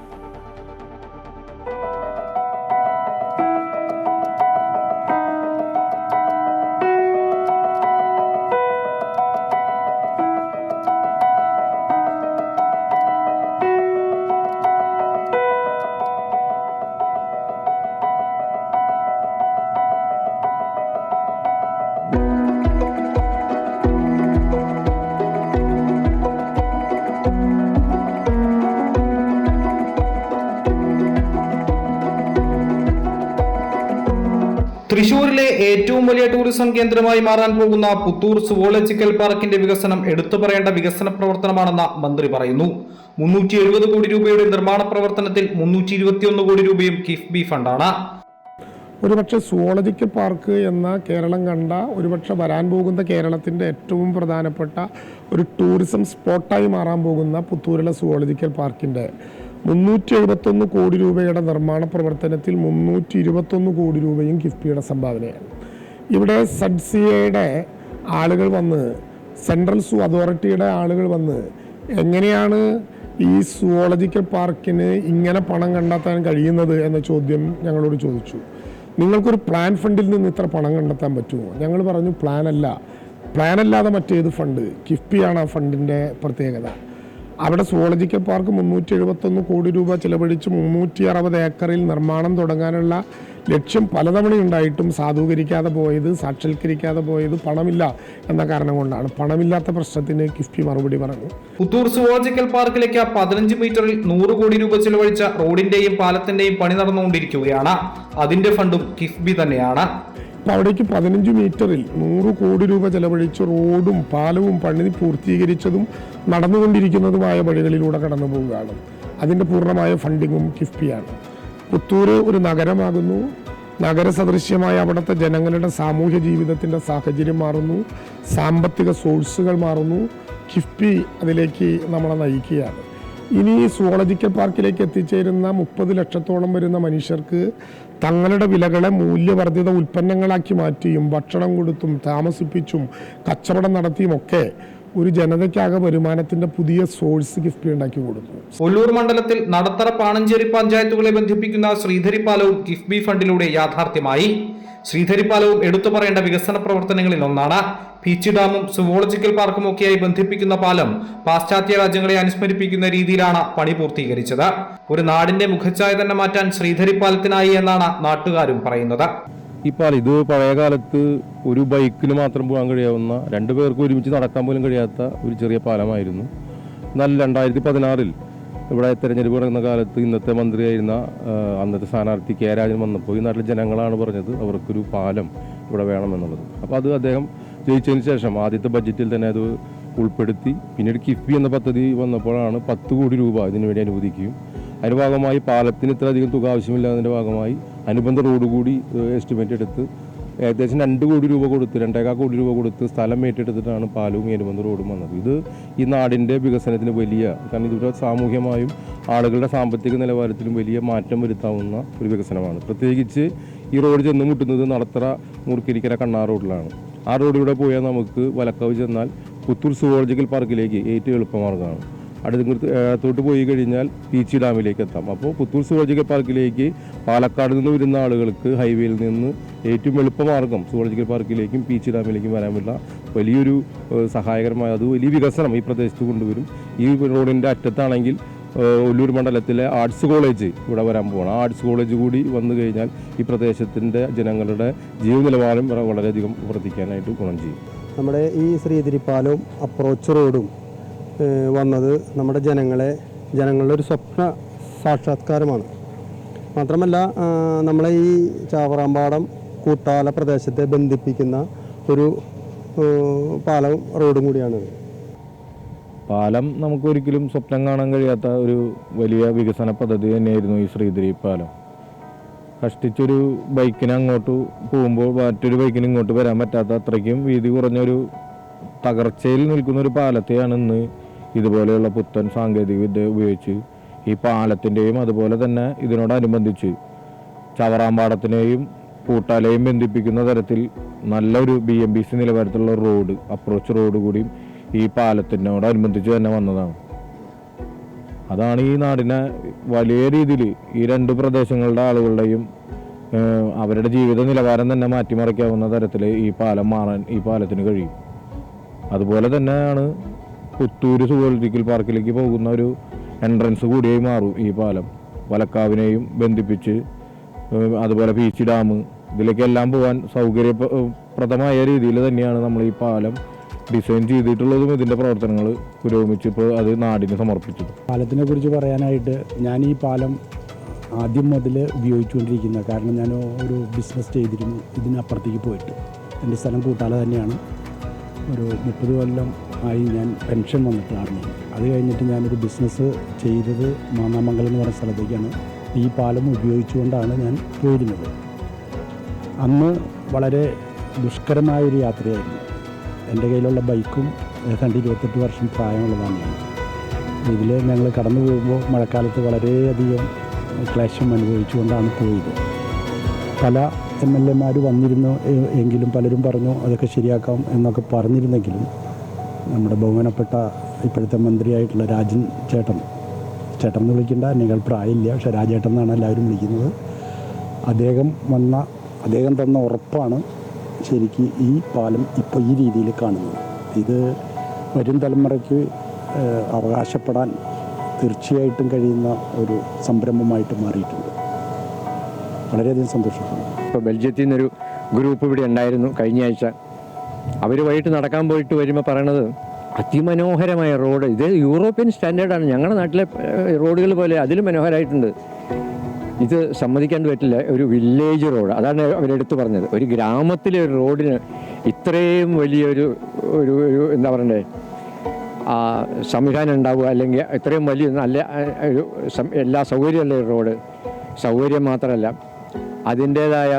തൃശൂരിലെ ഏറ്റവും വലിയ ടൂറിസം കേന്ദ്രമായി മാറാൻ പോകുന്ന പുത്തൂർ സുവോളജിക്കൽ പാർക്കിന്റെ വികസനം എടുത്തു പറയേണ്ട വികസന പ്രവർത്തനമാണെന്ന് മന്ത്രി പറയുന്നു. 370 കോടി രൂപയുടെ നിർമ്മാണ പ്രവർത്തനത്തിൽ 321 കോടി രൂപയും കിഫ്ബി ഫണ്ടാണ്. ഒരുപക്ഷെ സുവോളജിക്കൽ പാർക്ക് എന്ന കേരളം കണ്ട, ഒരുപക്ഷെ വരാൻ പോകുന്ന കേരളത്തിൻ്റെ ഏറ്റവും പ്രധാനപ്പെട്ട ഒരു ടൂറിസം സ്പോട്ടായി മാറാൻ പോകുന്ന പുത്തൂരിലെ സുവോളജിക്കൽ പാർക്കിൻ്റെ 371 കോടി രൂപയുടെ നിർമ്മാണ പ്രവർത്തനത്തിൽ 321 കോടി രൂപയും കിഫ്ബിയുടെ സംഭാവനയാണ്. ഇവിടെ സഡ്സിയയുടെ ആളുകൾ വന്ന്, സെൻട്രൽ സൂ അതോറിറ്റിയുടെ ആളുകൾ വന്ന് എങ്ങനെയാണ് ഈ സുവോളജിക്കൽ പാർക്കിന് ഇങ്ങനെ പണം കണ്ടെത്താൻ കഴിയുന്നത് എന്ന ചോദ്യം ഞങ്ങളോട് ചോദിച്ചു. നിങ്ങൾക്കൊരു പ്ലാൻ ഫണ്ടിൽ നിന്ന് ഇത്ര പണം കണ്ടെത്താൻ പറ്റുമോ? ഞങ്ങൾ പറഞ്ഞു പ്ലാനല്ലാതെ മറ്റേത് ഫണ്ട്? കിഫ്ബിയാണ് ആ ഫണ്ടിൻ്റെ പ്രത്യേകത. അവിടെ സുവോളജിക്കൽ പാർക്ക് 371 കോടി രൂപ ചിലവഴിച്ച് 360 ഏക്കറിൽ നിർമ്മാണം തുടങ്ങാനുള്ള ലക്ഷ്യം പലതവണയുണ്ടായിട്ടും സാധൂകരിക്കാതെ പോയത്, സാക്ഷാത്കരിക്കാതെ പോയത് പണമില്ല എന്ന കാരണം കൊണ്ടാണ്. പണമില്ലാത്ത പ്രശ്നത്തിന് കിഫ്ബി മറുപടി പറഞ്ഞു. പുത്തൂർ സുവോളജിക്കൽ പാർക്കിലേക്ക് 15 മീറ്ററിൽ 100 കോടി രൂപ ചിലവഴിച്ച റോഡിന്റെയും പാലത്തിന്റെയും പണി നടന്നുകൊണ്ടിരിക്കുകയാണ്. അതിന്റെ ഫണ്ടും കിഫ്ബി തന്നെയാണ്. അപ്പോൾ അവിടേക്ക് 15 മീറ്ററിൽ 100 കോടി രൂപ ചെലവഴിച്ച് റോഡും പാലവും പണി പൂർത്തീകരിച്ചതും നടന്നുകൊണ്ടിരിക്കുന്നതുമായ വഴികളിലൂടെ കടന്നു പോവുകയാണ്. അതിൻ്റെ പൂർണ്ണമായ ഫണ്ടിങ്ങും കിഫ്ബിയാണ്. പുത്തൂർ ഒരു നഗരമാകുന്നു. നഗരസദൃശ്യമായ അവിടുത്തെ ജനങ്ങളുടെ സാമൂഹ്യ ജീവിതത്തിൻ്റെ സാഹചര്യം മാറുന്നു, സാമ്പത്തിക സോഴ്സുകൾ മാറുന്നു. കിഫ്ബി അതിലേക്ക് നമ്മളെ നയിക്കുകയാണ്. ഇനി സുവോളജിക്കൽ പാർക്കിലേക്ക് എത്തിച്ചേരുന്ന 30 ലക്ഷത്തോളം വരുന്ന മനുഷ്യർക്ക് തങ്ങളുടെ വിലകളെ മൂല്യവർദ്ധിത ഉൽപ്പന്നങ്ങളാക്കി മാറ്റിയും ഭക്ഷണം കൊടുത്തും താമസിപ്പിച്ചും കച്ചവടം നടത്തിയും ഒക്കെ ഒരു ജനതയ്ക്കാകെ വരുമാനത്തിന്റെ പുതിയ സോഴ്സ് കിഫ്ബി ഉണ്ടാക്കി കൊടുത്തു. ഒല്ലൂർ മണ്ഡലത്തിൽ നടത്തറ പാണഞ്ചേരി പഞ്ചായത്തുകളെ ബന്ധിപ്പിക്കുന്ന ശ്രീധരി പാലവും കിഫ്ബി ഫണ്ടിലൂടെ യാഥാർത്ഥ്യമായി. ശ്രീധരി പാലവും എടുത്തു പറയേണ്ട വികസന പ്രവർത്തനങ്ങളിൽ ഒന്നാണ്. പീച്ചി ഡാമും സുവോളജിക്കൽ പാർക്കും ഒക്കെയായി ബന്ധിപ്പിക്കുന്ന പാലം പാശ്ചാത്യ രാജ്യങ്ങളെ അനുസ്മരിപ്പിക്കുന്ന രീതിയിലാണ് പണി പൂർത്തീകരിച്ചത്. ഒരു നാടിന്റെ മുഖച്ഛായ തന്നെ മാറ്റാൻ ശ്രീധരി പാലത്തിനായി എന്നാണ് നാട്ടുകാരും പറയുന്നത്. ഈ പാലം ഇത് പഴയ കാലത്ത് ഒരു ബൈക്കിന് മാത്രം പോകാൻ കഴിയാവുന്ന, 2 പേർക്ക് ഒരുമിച്ച് നടക്കാൻ പോലും കഴിയാത്ത ഒരു ചെറിയ പാലമായിരുന്നു. എന്നാൽ 2016 ഇവിടെ തെരഞ്ഞെടുപ്പ് നടക്കുന്ന കാലത്ത് ഇന്നത്തെ മന്ത്രിയായിരുന്ന അന്നത്തെ സ്ഥാനാർത്ഥി കെ രാജൻ വന്നപ്പോൾ ഈ നാട്ടിലെ ജനങ്ങളാണ് പറഞ്ഞത് അവർക്കൊരു പാലം ഇവിടെ വേണമെന്നുള്ളത്. അപ്പോൾ അത് അദ്ദേഹം ജയിച്ചതിന് ശേഷം ആദ്യത്തെ ബഡ്ജറ്റിൽ തന്നെ അത് ഉൾപ്പെടുത്തി. പിന്നീട് കിഫ്ബി എന്ന പദ്ധതി വന്നപ്പോഴാണ് 10 കോടി രൂപ ഇതിനു വേണ്ടി അനുവദിക്കുകയും അതിൻ്റെ ഭാഗമായി പാലത്തിന് ഇത്ര അധികം തുക ആവശ്യമില്ലാതിൻ്റെ ഭാഗമായി അനുബന്ധ റോഡ് കൂടി എസ്റ്റിമേറ്റ് എടുത്ത് ഏകദേശം 2 കോടി രൂപ കൊടുത്ത് 2.25 കോടി രൂപ കൊടുത്ത് സ്ഥലം ഏറ്റെടുത്തിട്ടാണ് പാലവും ഏനുമന്ത് റോഡും വന്നത്. ഇത് ഈ നാടിൻ്റെ വികസനത്തിന് കാരണം ഇതിലൂടെ സാമൂഹ്യമായും ആളുകളുടെ സാമ്പത്തിക നിലവാരത്തിലും വലിയ മാറ്റം വരുത്താവുന്ന ഒരു വികസനമാണ്. പ്രത്യേകിച്ച് ഈ റോഡ് ചെന്ന് മുട്ടുന്നത് നടത്തറ മുറുക്കിരിക്കര കണ്ണാർ റോഡിലാണ്. ആ റോഡിലൂടെ പോയാൽ നമുക്ക് വലക്കാവ് ചെന്നാൽ പുത്തൂർ സുവോളജിക്കൽ പാർക്കിലേക്ക് ഏറ്റവും എളുപ്പമാർഗ്ഗമാണ്. അടുത്തോട്ട് പോയി കഴിഞ്ഞാൽ പീച്ചി ഡാമിലേക്ക് എത്താം. അപ്പോൾ പുത്തൂർ സുവോളജിക്കൽ പാർക്കിലേക്ക് പാലക്കാട് നിന്ന് വരുന്ന ആളുകൾക്ക് ഹൈവേയിൽ നിന്ന് ഏറ്റവും എളുപ്പമാർഗ്ഗം സുവോളജിക്കൽ പാർക്കിലേക്കും പീച്ചി ഡാമിലേക്കും വരാനുള്ള വലിയൊരു സഹായകരമായ അത് വലിയ വികസനം ഈ പ്രദേശത്ത് കൊണ്ടുവരും. ഈ റോഡിൻ്റെ അറ്റത്താണെങ്കിൽ ഒല്ലൂർ മണ്ഡലത്തിലെ ആർട്സ് കോളേജ് ഇവിടെ വരാൻ പോകണം. ആ ആർട്സ് കോളേജ് കൂടി വന്നു കഴിഞ്ഞാൽ ഈ പ്രദേശത്തിൻ്റെ ജനങ്ങളുടെ ജീവ നിലവാരം വളരെയധികം വർദ്ധിക്കാനായിട്ട് ഗുണം ചെയ്യും. നമ്മുടെ ഈ ശ്രീധരിപ്പാലവും അപ്രോച്ച് റോഡും വന്നത് നമ്മുടെ ജനങ്ങളുടെ ഒരു സ്വപ്ന സാക്ഷാത്കാരമാണ്. മാത്രമല്ല നമ്മളെ ഈ ചാവറാമ്പാടം കൂട്ടാല പ്രദേശത്തെ ബന്ധിപ്പിക്കുന്ന ഒരു പാലവും റോഡും കൂടിയാണ്. പാലം നമുക്കൊരിക്കലും സ്വപ്നം കാണാൻ കഴിയാത്ത ഒരു വലിയ വികസന പദ്ധതി തന്നെയായിരുന്നു ഈ ശ്രീധരി പാലം. കഷ്ടിച്ചൊരു ബൈക്കിന് അങ്ങോട്ട് പോകുമ്പോൾ മറ്റൊരു ബൈക്കിന് ഇങ്ങോട്ട് വരാൻ പറ്റാത്ത അത്രയ്ക്കും വീതി കുറഞ്ഞൊരു തകർച്ചയിൽ നിൽക്കുന്ന ഒരു പാലത്തെയാണ് ഇന്ന് ഇതുപോലെയുള്ള പുത്തൻ സാങ്കേതിക വിദ്യ ഉപയോഗിച്ച് ഈ പാലത്തിൻ്റെയും അതുപോലെ തന്നെ ഇതിനോടനുബന്ധിച്ച് ചവറാമ്പാടത്തിനെയും കൂട്ടാലയും ബന്ധിപ്പിക്കുന്ന തരത്തിൽ നല്ലൊരു BMBC നിലവാരത്തിലുള്ള റോഡ് അപ്രോച്ച് റോഡ് കൂടിയും ഈ പാലത്തിനോടനുബന്ധിച്ച് തന്നെ വന്നതാണ്. അതാണ് ഈ നാടിനെ വലിയ രീതിയിൽ ഈ 2 പ്രദേശങ്ങളുടെ ആളുകളുടെയും അവരുടെ ജീവിത നിലവാരം തന്നെ മാറ്റിമറിക്കാവുന്ന തരത്തിൽ ഈ പാലത്തിന് കഴിയും. അതുപോലെ തന്നെയാണ് പുത്തൂർ സുവോളജിക്കൽ പാർക്കിലേക്ക് പോകുന്ന ഒരു എൻട്രൻസ് കൂടിയായി മാറും ഈ പാലം. വലക്കാവിനെയും ബന്ധിപ്പിച്ച് അതുപോലെ പീച്ചി ഡാം ഇതിലേക്കെല്ലാം പോകാൻ സൗകര്യപ്രദമായ രീതിയിൽ തന്നെയാണ് നമ്മൾ ഈ പാലം ഡിസൈൻ ചെയ്തിട്ടുള്ളതും ഇതിൻ്റെ പ്രവർത്തനങ്ങൾ പുരോഗമിച്ച് ഇപ്പോൾ അത് നാടിന് സമർപ്പിച്ചത്. പാലത്തിനെ കുറിച്ച് പറയാനായിട്ട് ഞാൻ ഈ പാലം ആദ്യം മുതൽ ഉപയോഗിച്ചുകൊണ്ടിരിക്കുന്നത്. കാരണം ഞാൻ ഒരു ബിസിനസ് ചെയ്തിരുന്നു ഇതിനപ്പുറത്തേക്ക് പോയിട്ട്. എൻ്റെ സ്ഥലം കൂട്ടാല തന്നെയാണ്. ഒരു 30 കൊല്ലം ആയി ഞാൻ പെൻഷൻ വന്നിട്ട് ആർമിയിൽ. അത് കഴിഞ്ഞിട്ട് ഞാനൊരു ബിസിനസ് ചെയ്തത് മാന്നാമംഗലം എന്ന് പറഞ്ഞ സ്ഥലത്തേക്കാണ്. ഈ പാലം ഉപയോഗിച്ചുകൊണ്ടാണ് ഞാൻ പോയിരുന്നത്. അന്ന് വളരെ ദുഷ്കരമായൊരു യാത്രയായിരുന്നു. എൻ്റെ കയ്യിലുള്ള ബൈക്കും ഏതാണ്ട് 28 വർഷം പ്രായമുള്ളതാണ്. ഇതിൽ ഞങ്ങൾ കടന്നു പോകുമ്പോൾ മഴക്കാലത്ത് വളരെയധികം ക്ലേശം അനുഭവിച്ചുകൊണ്ടാണ് പോയത്. പല MLA വന്നിരുന്നു എങ്കിലും പലരും പറഞ്ഞു അതൊക്കെ ശരിയാക്കാം എന്നൊക്കെ പറഞ്ഞിരുന്നെങ്കിലും നമ്മുടെ ബഹുമാനപ്പെട്ട ഇപ്പോഴത്തെ മന്ത്രിയായിട്ടുള്ള രാജൻ ചേട്ടൻ എന്ന് വിളിക്കേണ്ട, നിങ്ങൾ പ്രായമില്ല, പക്ഷേ രാജേട്ടൻ എന്നാണ് എല്ലാവരും വിളിക്കുന്നത്. അദ്ദേഹം തന്ന ഉറപ്പാണ് ശരിക്ക് ഈ പാലം ഇപ്പോൾ ഈ രീതിയിൽ കാണുന്നത്. ഇത് വരും തലമുറയ്ക്ക് അവകാശപ്പെടാൻ തീർച്ചയായിട്ടും കഴിയുന്ന ഒരു സംരംഭമായിട്ട് മാറിയിട്ടുണ്ട്. വളരെയധികം സന്തോഷമാണ്. ഇപ്പോൾ ബെൽജിയത്തിൽ നിന്നൊരു ഗ്രൂപ്പ് ഇവിടെ ഉണ്ടായിരുന്നു കഴിഞ്ഞ ആഴ്ച. അവർ വൈകിട്ട് നടക്കാൻ പോയിട്ട് വരുമ്പോൾ പറയണത് അതിമനോഹരമായ റോഡ്, ഇത് യൂറോപ്യൻ സ്റ്റാൻഡേർഡാണ്, ഞങ്ങളുടെ നാട്ടിലെ റോഡുകൾ പോലെ അതിലും മനോഹരമായിട്ടുണ്ട്. ഇത് സമ്മതിക്കാൻ പറ്റില്ല. ഒരു വില്ലേജ് റോഡ്, അതാണ് അവരെടുത്ത് പറഞ്ഞത്. ഒരു ഗ്രാമത്തിലെ ഒരു റോഡിന് ഇത്രയും വലിയൊരു ഒരു എന്താ പറയണ്ടേ സംവിധാനം ഉണ്ടാവുക, അല്ലെങ്കിൽ ഇത്രയും വലിയ നല്ല ഒരു എല്ലാ സൗകര്യമുള്ള ഒരു റോഡ്. സൗകര്യം മാത്രമല്ല, അതിൻ്റേതായ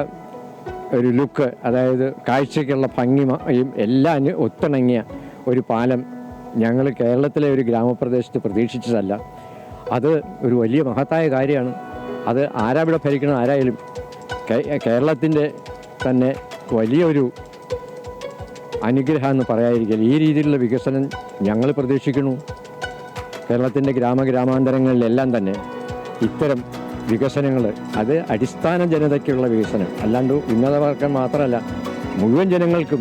ഒരു ലുക്ക്, അതായത് കാഴ്ചയ്ക്കുള്ള ഭംഗിയും എല്ലാം ഒത്തിണങ്ങിയ ഒരു പാലം ഞങ്ങൾ കേരളത്തിലെ ഒരു ഗ്രാമപ്രദേശത്ത് പ്രതീക്ഷിച്ചതല്ല. അത് ഒരു വലിയ മഹത്തായ കാര്യമാണ്. അത് ആരാവിടെ ഭരിക്കണം ആരായാലും കേരളത്തിൻ്റെ തന്നെ വലിയൊരു അനുഗ്രഹം എന്ന് പറയാതിരിക്കില്ല. ഈ രീതിയിലുള്ള വികസനം ഞങ്ങൾ പ്രതീക്ഷിക്കുന്നു. കേരളത്തിൻ്റെ ഗ്രാമാന്തരങ്ങളിലെല്ലാം തന്നെ ഇത്തരം വികസനങ്ങൾ, അത് അടിസ്ഥാന ജനതയ്ക്കുള്ള വികസനം, അല്ലാണ്ട് ഉന്നതവർഗം മാത്രമല്ല, മുഴുവൻ ജനങ്ങൾക്കും,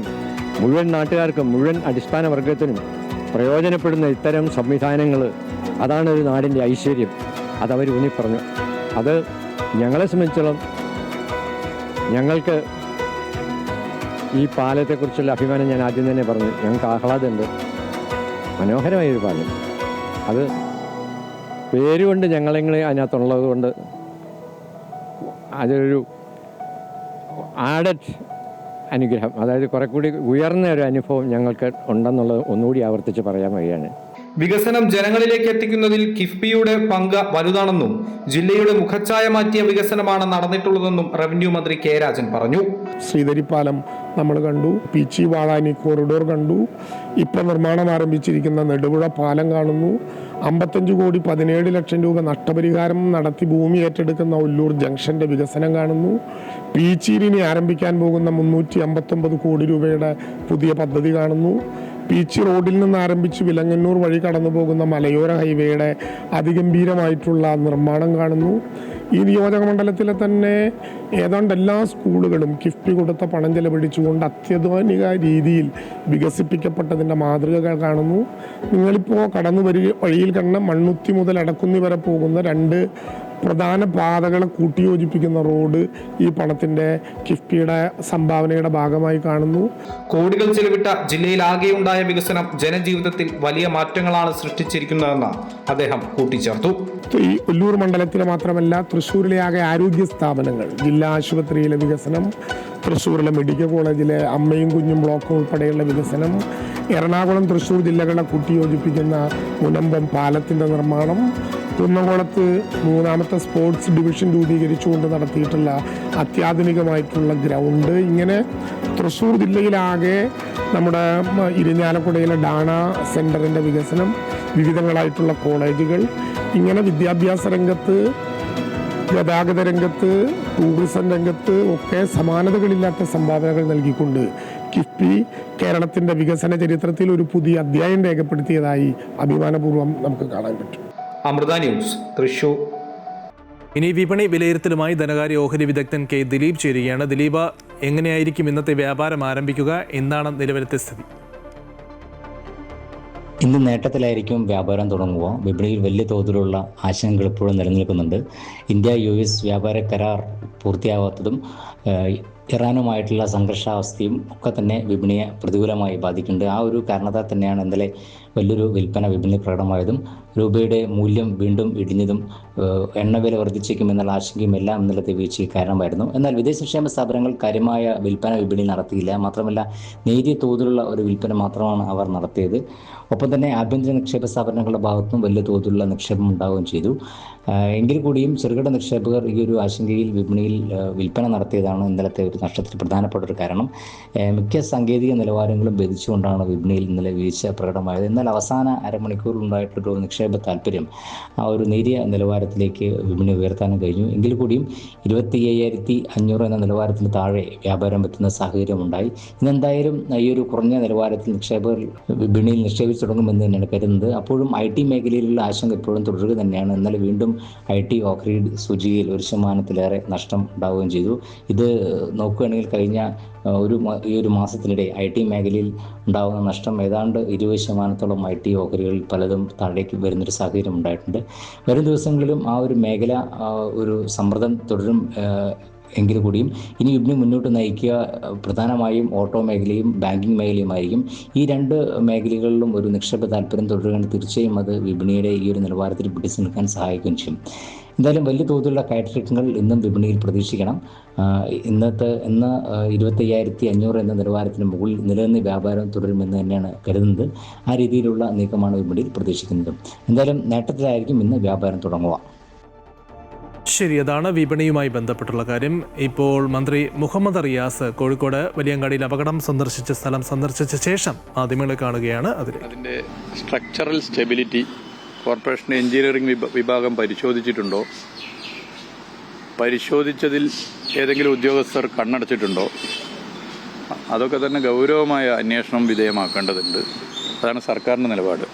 മുഴുവൻ നാട്ടുകാർക്കും, മുഴുവൻ അടിസ്ഥാന വർഗത്തിനും പ്രയോജനപ്പെടുന്ന ഇത്തരം സംവിധാനങ്ങൾ, അതാണ് ഒരു നാടിൻ്റെ ഐശ്വര്യം. അതവർ ഊന്നിപ്പറഞ്ഞു. അത് ഞങ്ങളെ സംബന്ധിച്ചോളം ഞങ്ങൾക്ക് ഈ പാലത്തെക്കുറിച്ചുള്ള അഭിമാനം ഞാൻ ആദ്യം തന്നെ പറഞ്ഞു. ഞങ്ങൾക്ക് ആഹ്ലാദമുണ്ട്. മനോഹരമായൊരു പാലം. അത് പേരുകൊണ്ട് ഞങ്ങളെങ്ങനെ അതിനകത്തുള്ളത് കൊണ്ട് അതൊരു ആഡഡ് അനുഗ്രഹം, അതായത് കുറെ കൂടി ഉയർന്ന ഒരു അനുഭവം ഞങ്ങൾക്ക് ഉണ്ടെന്നുള്ളത് ഒന്നുകൂടി ആവർത്തിച്ച് പറയാൻ വഴിയാണ്. വികസനം ജനങ്ങളിലേക്ക് എത്തിക്കുന്നതിൽ കിഫ്ബിയുടെ പങ്ക് വലുതാണെന്നും ജില്ലയുടെ മുഖച്ഛായ മാറ്റിയ വികസനമാണ് നടന്നിട്ടുള്ളതെന്നും റവന്യൂ മന്ത്രി കെ രാജൻ പറഞ്ഞു. ശ്രീധരിപ്പാലം നമ്മൾ കണ്ടു, പീച്ചി വാഴാനി കോറിഡോർ കണ്ടു, ഇപ്പം നിർമ്മാണം ആരംഭിച്ചിരിക്കുന്ന നെടുപുഴ പാലം കാണുന്നു, 55,17,00,000 രൂപ നഷ്ടപരിഹാരം നടത്തി ഭൂമി ഏറ്റെടുക്കുന്ന ഒല്ലൂർ ജംഗ്ഷന്റെ വികസനം കാണുന്നു, പീച്ചിയിലിനി ആരംഭിക്കാൻ പോകുന്ന 359 കോടി രൂപയുടെ പുതിയ പദ്ധതി കാണുന്നു, പീച്ചി റോഡിൽ നിന്ന് ആരംഭിച്ച് വിലങ്ങന്നൂർ വഴി കടന്നു പോകുന്ന മലയോര ഹൈവേയുടെ അതിഗംഭീരമായിട്ടുള്ള നിർമ്മാണം കാണുന്നു. ഈ നിയോജക മണ്ഡലത്തിലെ തന്നെ ഏതാണ്ട് എല്ലാ സ്കൂളുകളും കിഫ്ബി കൊടുത്ത പണം ചെലവഴിച്ചുകൊണ്ട് അത്യാധുനിക രീതിയിൽ വികസിപ്പിക്കപ്പെട്ടതിൻ്റെ മാതൃകകൾ കാണുന്നു. നിങ്ങളിപ്പോൾ കടന്നു വഴിയിൽ കണ്ട മണ്ണുത്തി മുതൽ എടക്കുന്നി വരെ പോകുന്ന 2 പ്രധാന പാതകളെ കൂട്ടിയോജിപ്പിക്കുന്ന റോഡ് ഈ പണത്തിൻ്റെ കിഫ്ബിയുടെ സംഭാവനയുടെ ഭാഗമായി കാണുന്നു. കോടികൾ ചെലവിട്ട ജില്ലയിലാകെയുണ്ടായ വികസനം ജനജീവിതത്തിൽ വലിയ മാറ്റങ്ങളാണ് സൃഷ്ടിച്ചിരിക്കുന്നതെന്ന് അദ്ദേഹം കൂട്ടിച്ചേർത്തു. ഈ ഒല്ലൂർ മണ്ഡലത്തിലെ മാത്രമല്ല തൃശ്ശൂരിലെ ആകെ ആരോഗ്യ സ്ഥാപനങ്ങൾ, ജില്ലാ ആശുപത്രിയിലെ വികസനം, തൃശ്ശൂരിലെ മെഡിക്കൽ കോളേജിലെ അമ്മയും കുഞ്ഞും ബ്ലോക്ക് ഉൾപ്പെടെയുള്ള വികസനം, എറണാകുളം തൃശ്ശൂർ ജില്ലകളെ കൂട്ടിയോജിപ്പിക്കുന്ന മുനമ്പം പാലത്തിൻ്റെ നിർമ്മാണം, കുന്നംകുളത്ത് 3ാമത്തെ സ്പോർട്സ് ഡിവിഷൻ രൂപീകരിച്ചുകൊണ്ട് നടത്തിയിട്ടുള്ള അത്യാധുനികമായിട്ടുള്ള ഗ്രൗണ്ട്, ഇങ്ങനെ തൃശ്ശൂർ ജില്ലയിലാകെ നമ്മുടെ ഇരിഞ്ഞാലക്കുടയിലെ ഡാണ സെൻറ്ററിൻ്റെ വികസനം, വിവിധങ്ങളായിട്ടുള്ള കോളേജുകൾ, ഇങ്ങനെ വിദ്യാഭ്യാസ രംഗത്ത്, ഗതാഗത രംഗത്ത്, ടൂറിസം രംഗത്ത് ഒക്കെ സമാനതകളില്ലാത്ത സംഭാവനകൾ നൽകിക്കൊണ്ട് കിഫ്ബി കേരളത്തിൻ്റെ വികസന ചരിത്രത്തിൽ ഒരു പുതിയ അധ്യായം രേഖപ്പെടുത്തിയതായി അഭിമാനപൂർവ്വം നമുക്ക് കാണാൻ പറ്റും. അമൃത ന്യൂസ്, തൃശൂർ. ഇനി വിപണി വിലയിരുത്തലുമായി ധനകാര്യ ഓഹരി വിദഗ്ധൻ കെ ദിലീപ് ചേരുകയാണ്. ദിലീപ്, എങ്ങനെയായിരിക്കും ഇന്നത്തെ വ്യാപാരം ആരംഭിക്കുക? എന്താണ് നിലവിലത്തെ സ്ഥിതി? ഇന്ന് നേട്ടത്തിലായിരിക്കും വ്യാപാരം തുടങ്ങുക. വിപണിയിൽ വലിയ തോതിലുള്ള ആശങ്കകൾ ഇപ്പോഴും നിലനിൽക്കുന്നുണ്ട്. ഇന്ത്യ-US വ്യാപാര കരാർ പൂർത്തിയാവാത്തതും ഇറാനുമായിട്ടുള്ള സംഘർഷാവസ്ഥയും ഒക്കെ തന്നെ വിപണിയെ പ്രതികൂലമായി ബാധിക്കുന്നുണ്ട്. ആ ഒരു കാരണത്താൽ തന്നെയാണ് ഇന്നലെ വലിയൊരു വിൽപ്പന വിപണിയിൽ പ്രകടമായതും രൂപയുടെ മൂല്യം വീണ്ടും ഇടിഞ്ഞതും എണ്ണവില വർദ്ധിച്ചേക്കുമെന്നുള്ള ആശങ്കയും എല്ലാം ഇന്നലത്തെ വീഴ്ചയ്ക്ക് കാരണമായിരുന്നു. എന്നാൽ വിദേശ നിക്ഷേപ സ്ഥാപനങ്ങൾ കാര്യമായ വിൽപ്പന വിപണിയിൽ നടത്തിയില്ല. മാത്രമല്ല നേരിയ തോതിലുള്ള ഒരു വിൽപ്പന മാത്രമാണ് അവർ നടത്തിയത്. ഒപ്പം തന്നെ ആഭ്യന്തര നിക്ഷേപ സ്ഥാപനങ്ങളുടെ ഭാഗത്തും വലിയ തോതിലുള്ള നിക്ഷേപം ഉണ്ടാവുകയും ചെയ്തു. എങ്കിൽ കൂടിയും ചെറുകിട നിക്ഷേപകർ ഈ ഒരു ആശങ്കയിൽ വിപണിയിൽ വിൽപ്പന നടത്തിയതാണ് ഇന്നലത്തെ ഒരു നഷ്ടത്തിന് പ്രധാനപ്പെട്ട ഒരു കാരണം. മിക്ക സാങ്കേതിക നിലവാരങ്ങളും ഭേദിച്ചുകൊണ്ടാണ് വിപണിയിൽ ഇന്നലെ വീഴ്ച പ്രകടമായത്. എന്നാൽ അവസാന അരമണിക്കൂറിലുണ്ടായിട്ടൊരു നിക്ഷേപ താല്പര്യം ആ ഒരു നേരിയ നിലവാരത്തിലേക്ക് വിപണി ഉയർത്താനും കഴിഞ്ഞു. എങ്കിൽ കൂടിയും 25,500 എന്ന നിലവാരത്തിന് താഴെ വ്യാപാരം എത്തുന്ന സാഹചര്യമുണ്ടായി. ഇന്നെന്തായാലും ഈ ഒരു കുറഞ്ഞ നിലവാരത്തിൽ നിക്ഷേപകർ വിപണിയിൽ നിക്ഷേപിച്ചു തുടങ്ങുമെന്ന് തന്നെയാണ് കരുതുന്നത്. അപ്പോഴും IT മേഖലയിലുള്ള ആശങ്ക ഇപ്പോഴും തുടരുക തന്നെയാണ്. ഇന്നലെ വീണ്ടും IT ഓഹരി സൂചികയിൽ 1% നഷ്ടം ഉണ്ടാവുകയും ചെയ്തു. ഇത് നോക്കുകയാണെങ്കിൽ കഴിഞ്ഞ ഈ ഒരു മാസത്തിനിടെ IT മേഖലയിൽ ഉണ്ടാകുന്ന നഷ്ടം ഏതാണ്ട് 20% IT ഓഹരികളിൽ പലതും താഴേക്ക് വരുന്നൊരു സാഹചര്യം ഉണ്ടായിട്ടുണ്ട്. വരും ദിവസങ്ങളിലും ആ ഒരു മേഖല ഒരു സമ്മർദ്ദം തുടരും. എങ്കിൽ കൂടിയും ഇനി വിപണി മുന്നോട്ട് നയിക്കുക പ്രധാനമായും ഓട്ടോ മേഖലയും ബാങ്കിങ് മേഖലയുമായിരിക്കും. ഈ 2 മേഖലകളിലും ഒരു നിക്ഷേപ താല്പര്യം തുടരുകയാണെങ്കിൽ തീർച്ചയായും അത് വിപണിയുടെ ഈ ഒരു നിലവാരത്തിൽ പിടിച്ചു നിൽക്കാൻ സഹായിക്കുകയും ചെയ്യും. എന്തായാലും വലിയ തോതിലുള്ള കയറ്റങ്ങൾ ഇന്നും വിപണിയിൽ പ്രതീക്ഷിക്കണം. ഇന്ന് 25,500 എന്ന നിലവാരത്തിന് മുകളിൽ നിലനിന്ന് വ്യാപാരം തുടരുമെന്ന് തന്നെയാണ് കരുതുന്നത്. ആ രീതിയിലുള്ള നീക്കമാണ് വിപണിയിൽ പ്രതീക്ഷിക്കുന്നത്. എന്തായാലും നേട്ടത്തിലായിരിക്കും ഇന്ന് വ്യാപാരം തുടങ്ങുക. ശരി, അതാണ് വിപണിയുമായി ബന്ധപ്പെട്ടുള്ള കാര്യം. ഇപ്പോൾ മന്ത്രി മുഹമ്മദ് റിയാസ് കോഴിക്കോട് വലിയങ്ങാടിയിൽ അപകടം സന്ദർശിച്ച സ്ഥലം സന്ദർശിച്ച ശേഷം മാധ്യമങ്ങളെ കാണുകയാണ്. അതിൻ്റെ സ്ട്രക്ചറൽ സ്റ്റെബിലിറ്റി കോർപ്പറേഷൻ എഞ്ചിനീയറിംഗ് വിഭാഗം പരിശോധിച്ചിട്ടുണ്ടോ? പരിശോധിച്ചതിൽ ഏതെങ്കിലും ഉദ്യോഗസ്ഥർ കണ്ണടച്ചിട്ടുണ്ടോ? അതൊക്കെ തന്നെ ഗൗരവമായ അന്വേഷണം വിധേയമാക്കേണ്ടതുണ്ട്. അതാണ് സർക്കാരിൻ്റെ നിലപാട്.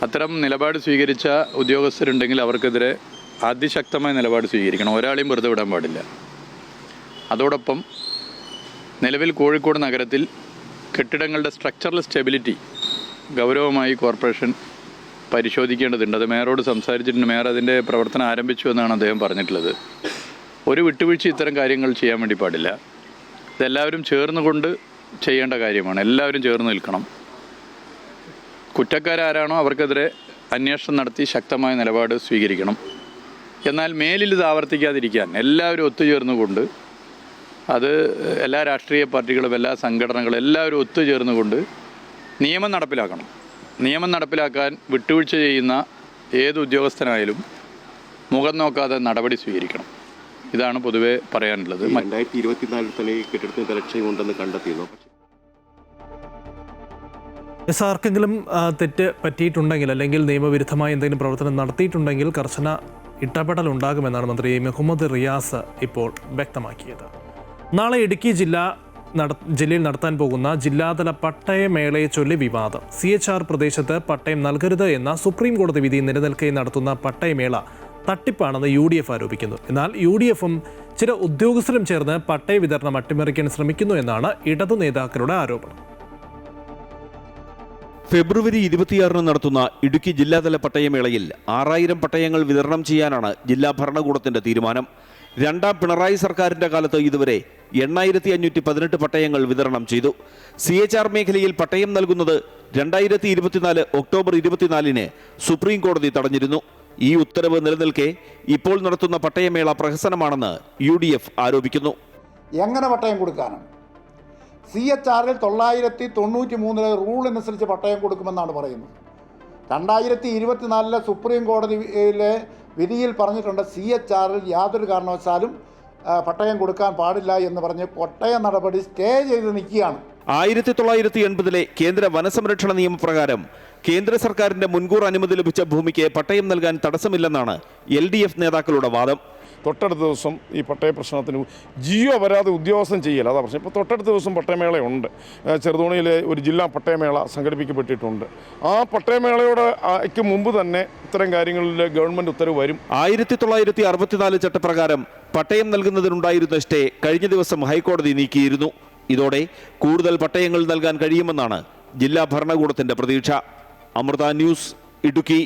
അത്തരം നിലപാട് സ്വീകരിച്ച ഉദ്യോഗസ്ഥരുണ്ടെങ്കിൽ അവർക്കെതിരെ അതിശക്തമായ നിലപാട് സ്വീകരിക്കണം. ഒരാളെയും വെറുതെ വിടാൻ പാടില്ല. അതോടൊപ്പം നിലവിൽ കോഴിക്കോട് നഗരത്തിൽ കെട്ടിടങ്ങളുടെ സ്ട്രക്ചറൽ സ്റ്റെബിലിറ്റി ഗൗരവമായി കോർപ്പറേഷൻ പരിശോധിക്കേണ്ടതുണ്ട്. അത് മേയറോട് സംസാരിച്ചിട്ടുണ്ട്. മേയർ അതിൻ്റെ പ്രവർത്തനം ആരംഭിച്ചു എന്നാണ് അദ്ദേഹം പറഞ്ഞിട്ടുള്ളത്. ഒരു വിട്ടുവീഴ്ച ഇത്തരം കാര്യങ്ങൾ ചെയ്യാൻ വേണ്ടി പാടില്ല. ഇതെല്ലാവരും ചേർന്നുകൊണ്ട് ചെയ്യേണ്ട കാര്യമാണ്. എല്ലാവരും ചേർന്ന് നിൽക്കണം. കുറ്റക്കാരാരാണോ അവർക്കെതിരെ അന്വേഷണം നടത്തി ശക്തമായ നിലപാട് സ്വീകരിക്കണം. എന്നാൽ മേലിൽ ഇത് ആവർത്തിക്കാതിരിക്കാൻ എല്ലാവരും ഒത്തുചേർന്നുകൊണ്ട്, അത് എല്ലാ രാഷ്ട്രീയ പാർട്ടികളും എല്ലാ സംഘടനകളും എല്ലാവരും ഒത്തുചേർന്നുകൊണ്ട് നിയമം നടപ്പിലാക്കണം. നിയമം നടപ്പിലാക്കാൻ വിട്ടുവീഴ്ച ചെയ്യുന്ന ഏത് ഉദ്യോഗസ്ഥനായാലും മുഖം നോക്കാതെ നടപടി സ്വീകരിക്കണം. ഇതാണ് പൊതുവെ പറയാനുള്ളത്. 2024 തന്നെ ഈ കെട്ടിടത്തിന് ബലക്ഷയമുണ്ടെന്ന് കണ്ടെത്തിയിരുന്നു. ആർക്കെങ്കിലും തെറ്റ് പറ്റിയിട്ടുണ്ടെങ്കിൽ അല്ലെങ്കിൽ നിയമവിരുദ്ധമായ എന്തെങ്കിലും പ്രവർത്തനം നടത്തിയിട്ടുണ്ടെങ്കിൽ കർശന ഇടപെടൽ ഉണ്ടാകുമെന്നാണ് മന്ത്രി മുഹമ്മദ് റിയാസ് ഇപ്പോൾ വ്യക്തമാക്കിയത്. നാളെ ഇടുക്കി ജില്ലയിൽ നടത്താൻ പോകുന്ന ജില്ലാതല പട്ടയമേളയെ ചൊല്ലി വിവാദം. CHR പ്രദേശത്ത് പട്ടയം നൽകരുത് എന്ന സുപ്രീം കോടതി വിധി നിലനിൽക്കെ നടത്തുന്ന പട്ടയമേള തട്ടിപ്പാണെന്ന് UDF ആരോപിക്കുന്നു. എന്നാൽ UDFും ചില ഉദ്യോഗസ്ഥരും ചേർന്ന് പട്ടയ വിതരണം അട്ടിമറിക്കാൻ ശ്രമിക്കുന്നു എന്നാണ് ഇടതു നേതാക്കളുടെ ആരോപണം. ഫെബ്രുവരി 26 നടത്തുന്ന ഇടുക്കി ജില്ലാതല പട്ടയമേളയിൽ 6000 പട്ടയങ്ങൾ വിതരണം ചെയ്യാനാണ് ജില്ലാ ഭരണകൂടത്തിന്റെ തീരുമാനം. രണ്ടാം പിണറായി സർക്കാരിന്റെ കാലത്ത് ഇതുവരെ 8518 പട്ടയങ്ങൾ വിതരണം ചെയ്തു. CHR മേഖലയിൽ പട്ടയം നൽകുന്നത് 2024 ഒക്ടോബർ 24 സുപ്രീം കോടതി തടഞ്ഞിരുന്നു. ഈ ഉത്തരവ് നിലനിൽക്കെ ഇപ്പോൾ നടത്തുന്ന പട്ടയമേള പ്രഹസനമാണെന്ന് UDF ആരോപിക്കുന്നു. എങ്ങനെ പട്ടയം കൊടുക്കാനാണ്? CHRൽ 993 റൂളിനനുസരിച്ച് പട്ടയം കൊടുക്കുമെന്നാണ് പറയുന്നത്. 2024 സുപ്രീം കോടതിയിലെ വിധിയിൽ പറഞ്ഞിട്ടുണ്ട് CHRൽ യാതൊരു കാരണവശാലും പട്ടയം കൊടുക്കാൻ പാടില്ല എന്ന് പറഞ്ഞ് പട്ടയ നടപടി സ്റ്റേ ചെയ്ത് നിൽക്കുകയാണ്. 1980 കേന്ദ്ര വനസംരക്ഷണ നിയമപ്രകാരം കേന്ദ്ര സർക്കാരിന്റെ മുൻകൂർ അനുമതി ലഭിച്ച ഭൂമിക്ക് പട്ടയം നൽകാൻ തടസ്സമില്ലെന്നാണ് LDF നേതാക്കളുടെ വാദം. തൊട്ടടുത്ത ദിവസം ഈ പട്ടയ പ്രശ്നത്തിന് ജിയോ വരാതെ ഉദ്യോഗസ്ഥൻ ചെയ്യല, അതാ പ്രശ്നം. ഇപ്പോൾ തൊട്ടടുത്ത ദിവസം പട്ടയമേളയുണ്ട്. ചെറുതോണിയിലെ ഒരു ജില്ലാ പട്ടയമേള സംഘടിപ്പിക്കപ്പെട്ടിട്ടുണ്ട്. ആ പട്ടയമേളയോടക്ക് മുമ്പ് തന്നെ ഇത്തരം കാര്യങ്ങളിൽ ഗവൺമെൻറ് ഉത്തരവ് വരും. 1964 ചട്ടപ്രകാരം പട്ടയം നൽകുന്നതിനുണ്ടായിരുന്ന സ്റ്റേ കഴിഞ്ഞ ദിവസം ഹൈക്കോടതി നീക്കിയിരുന്നു. ഇതോടെ കൂടുതൽ പട്ടയങ്ങൾ നൽകാൻ കഴിയുമെന്നാണ് ജില്ലാ ഭരണകൂടത്തിന്റെ പ്രതീക്ഷ. അമൃത ന്യൂസ്, ഇടുക്കി.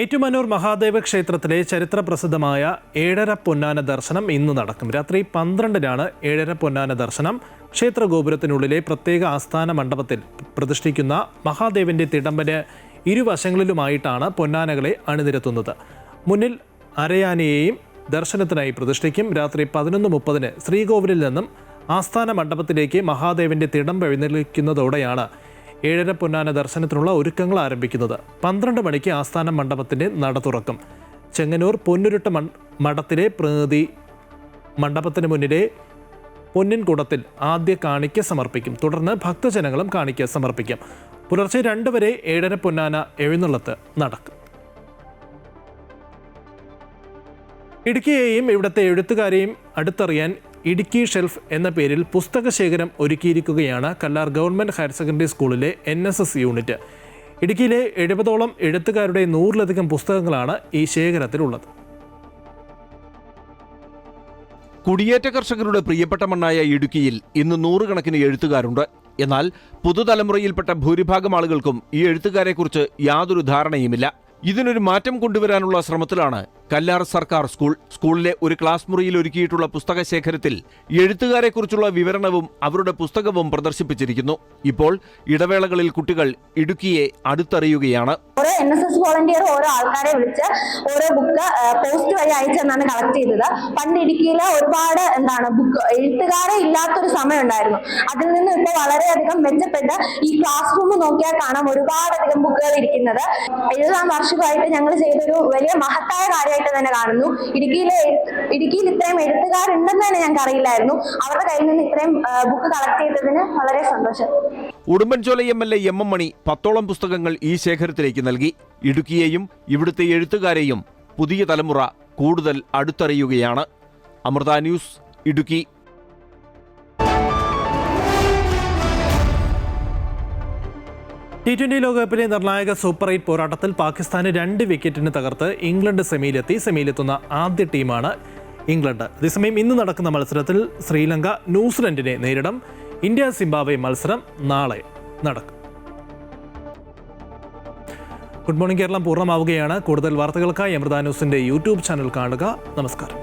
ഏറ്റുമാനൂർ മഹാദേവ ക്ഷേത്രത്തിലെ ചരിത്ര പ്രസിദ്ധമായ ഏഴര പൊന്നാന ദർശനം ഇന്ന് നടക്കും. രാത്രി 12-നാണ് ഏഴര പൊന്നാന ദർശനം. ക്ഷേത്ര ഗോപുരത്തിനുള്ളിലെ പ്രത്യേക ആസ്ഥാന മണ്ഡപത്തിൽ പ്രതിഷ്ഠിക്കുന്ന മഹാദേവന്റെ തിടമ്പന് ഇരുവശങ്ങളിലുമായിട്ടാണ് പൊന്നാനകളെ അണിനിരത്തുന്നത്. മുന്നിൽ അരയാനയെയും ദർശനത്തിനായി പ്രതിഷ്ഠിക്കും. രാത്രി 11:30 ശ്രീകോവിലിൽ നിന്നും ആസ്ഥാന മണ്ഡപത്തിലേക്ക് മഹാദേവന്റെ തിടമ്പ് എഴുന്നള്ളിക്കുന്നതോടെയാണ് ഏഴര പൊന്നാന ദർശനത്തിനുള്ള ഒരുക്കങ്ങൾ ആരംഭിക്കുന്നത്. 12 മണിക്ക് ആസ്ഥാന മണ്ഡപത്തിന്റെ നട തുറക്കും. ചെങ്ങന്നൂർ പൊന്നുരുട്ട മഠത്തിലെ പ്രതിനിധി മണ്ഡപത്തിന് മുന്നിലെ പൊന്നിൻ കുടത്തിൽ ആദ്യ കാണിക്ക സമർപ്പിക്കും. തുടർന്ന് ഭക്തജനങ്ങളും കാണിക്ക സമർപ്പിക്കും. പുലർച്ചെ 2 വരെ ഏഴര പൊന്നാന എഴുന്നള്ളത്ത് നടക്കും. ഇടുക്കിയെയും ഇവിടുത്തെ എഴുത്തുകാരെയും അടുത്തറിയാൻ ഇടുക്കി ഷെൽഫ് എന്ന പേരിൽ പുസ്തകശേഖരം ഒരുക്കിയിരിക്കുകയാണ് കല്ലാർ ഗവൺമെൻറ് ഹയർ സെക്കൻഡറി സ്കൂളിലെ NSS യൂണിറ്റ്. ഇടുക്കിയിലെ 70ഓളം എഴുത്തുകാരുടെ 100-ലധികം പുസ്തകങ്ങളാണ് ഈ ശേഖരത്തിലുള്ളത്. കുടിയേറ്റ കർഷകരുടെ പ്രിയപ്പെട്ട മണ്ണായ ഇടുക്കിയിൽ ഇന്ന് 100 കണക്കിന് എഴുത്തുകാരുണ്ട്. എന്നാൽ പുതുതലമുറയിൽപ്പെട്ട ഭൂരിഭാഗം ആളുകൾക്കും ഈ എഴുത്തുകാരെക്കുറിച്ച് യാതൊരു ധാരണയുമില്ല. ഇതിനൊരു മാറ്റം കൊണ്ടുവരാനുള്ള ശ്രമത്തിലാണ് കല്ലാർ സർക്കാർ സ്കൂൾ. സ്കൂളിലെ ഒരു ക്ലാസ് മുറിയിൽ ഒരുക്കിയിട്ടുള്ള പുസ്തക ശേഖരത്തിൽ എഴുത്തുകാരെക്കുറിച്ചുള്ള വിവരണവും അവരുടെ പുസ്തകവും പ്രദർശിപ്പിച്ചിരിക്കുന്നു. ഇപ്പോൾ ഇടവേളകളിൽ കുട്ടികൾ ഇടുക്കിയെ അടുത്തറിയുകയാണ്. ഓരോ NSS വോളണ്ടിയർ ഓരോ ആൾക്കാരെ വിളിച്ച് ഓരോ ബുക്ക് പോസ്റ്റ് വഴി അയച്ചെന്നാണ് കളക്ട് ചെയ്തത്. പണ്ട് ഇടുക്കിയിലെ ഒരുപാട് ബുക്ക് എഴുത്തുകാരെ ഇല്ലാത്തൊരു സമയം ഉണ്ടായിരുന്നു. അതിൽ നിന്ന് ഇപ്പോൾ വളരെയധികം മെച്ചപ്പെട്ട് ഈ ക്ലാസ് റൂം നോക്കിയാൽ കാണാം ഒരുപാടധികം ബുക്കുകൾ ഇരിക്കുന്നത്. 70-ാം വാർഷികമായിട്ട് ഞങ്ങൾ ചെയ്തൊരു വലിയ മഹത്തായ കാര്യമായിട്ട് തന്നെ കാണുന്നു. ഇടുക്കിയിൽ ഇത്രയും എഴുത്തുകാരുണ്ടെന്ന് തന്നെ ഞങ്ങൾക്ക് അറിയില്ലായിരുന്നു. അവരുടെ കയ്യിൽ നിന്ന് ഇത്രയും ബുക്ക് കളക്ട് ചെയ്തതിന് വളരെ സന്തോഷം. ഉടുമ്പൻചോല MLA MM മണി 10ഓളം പുസ്തകങ്ങൾ ഈ ശേഖരത്തിലേക്ക് നൽകി. ഇടുക്കിയെയും ഇവിടുത്തെ എഴുത്തുകാരെയും പുതിയ തലമുറ കൂടുതൽ അടുത്തറിയുകയാണ്. അമൃത ന്യൂസ്, ഇടുക്കി. T20 ലോകകപ്പിലെ നിർണായക സൂപ്പർ 8 പോരാട്ടത്തിൽ പാകിസ്ഥാന് 2 വിക്കറ്റിന് തകർത്ത് ഇംഗ്ലണ്ട് സെമിയിലെത്തുന്ന ആദ്യ ടീമാണ് ഇംഗ്ലണ്ട്. അതേസമയം ഇന്ന് നടക്കുന്ന മത്സരത്തിൽ ശ്രീലങ്ക ന്യൂസിലൻഡിനെ നേരിടും. ഇന്ത്യ സിംബാബ്വെ മത്സരം നാളെ നടക്കും. ഗുഡ് മോർണിംഗ് കേരളം പൂർണ്ണമാവുകയാണ്. കൂടുതൽ വാർത്തകൾക്കായി അമൃത ന്യൂസിന്റെ YouTube ചാനൽ കാണുക. നമസ്കാരം.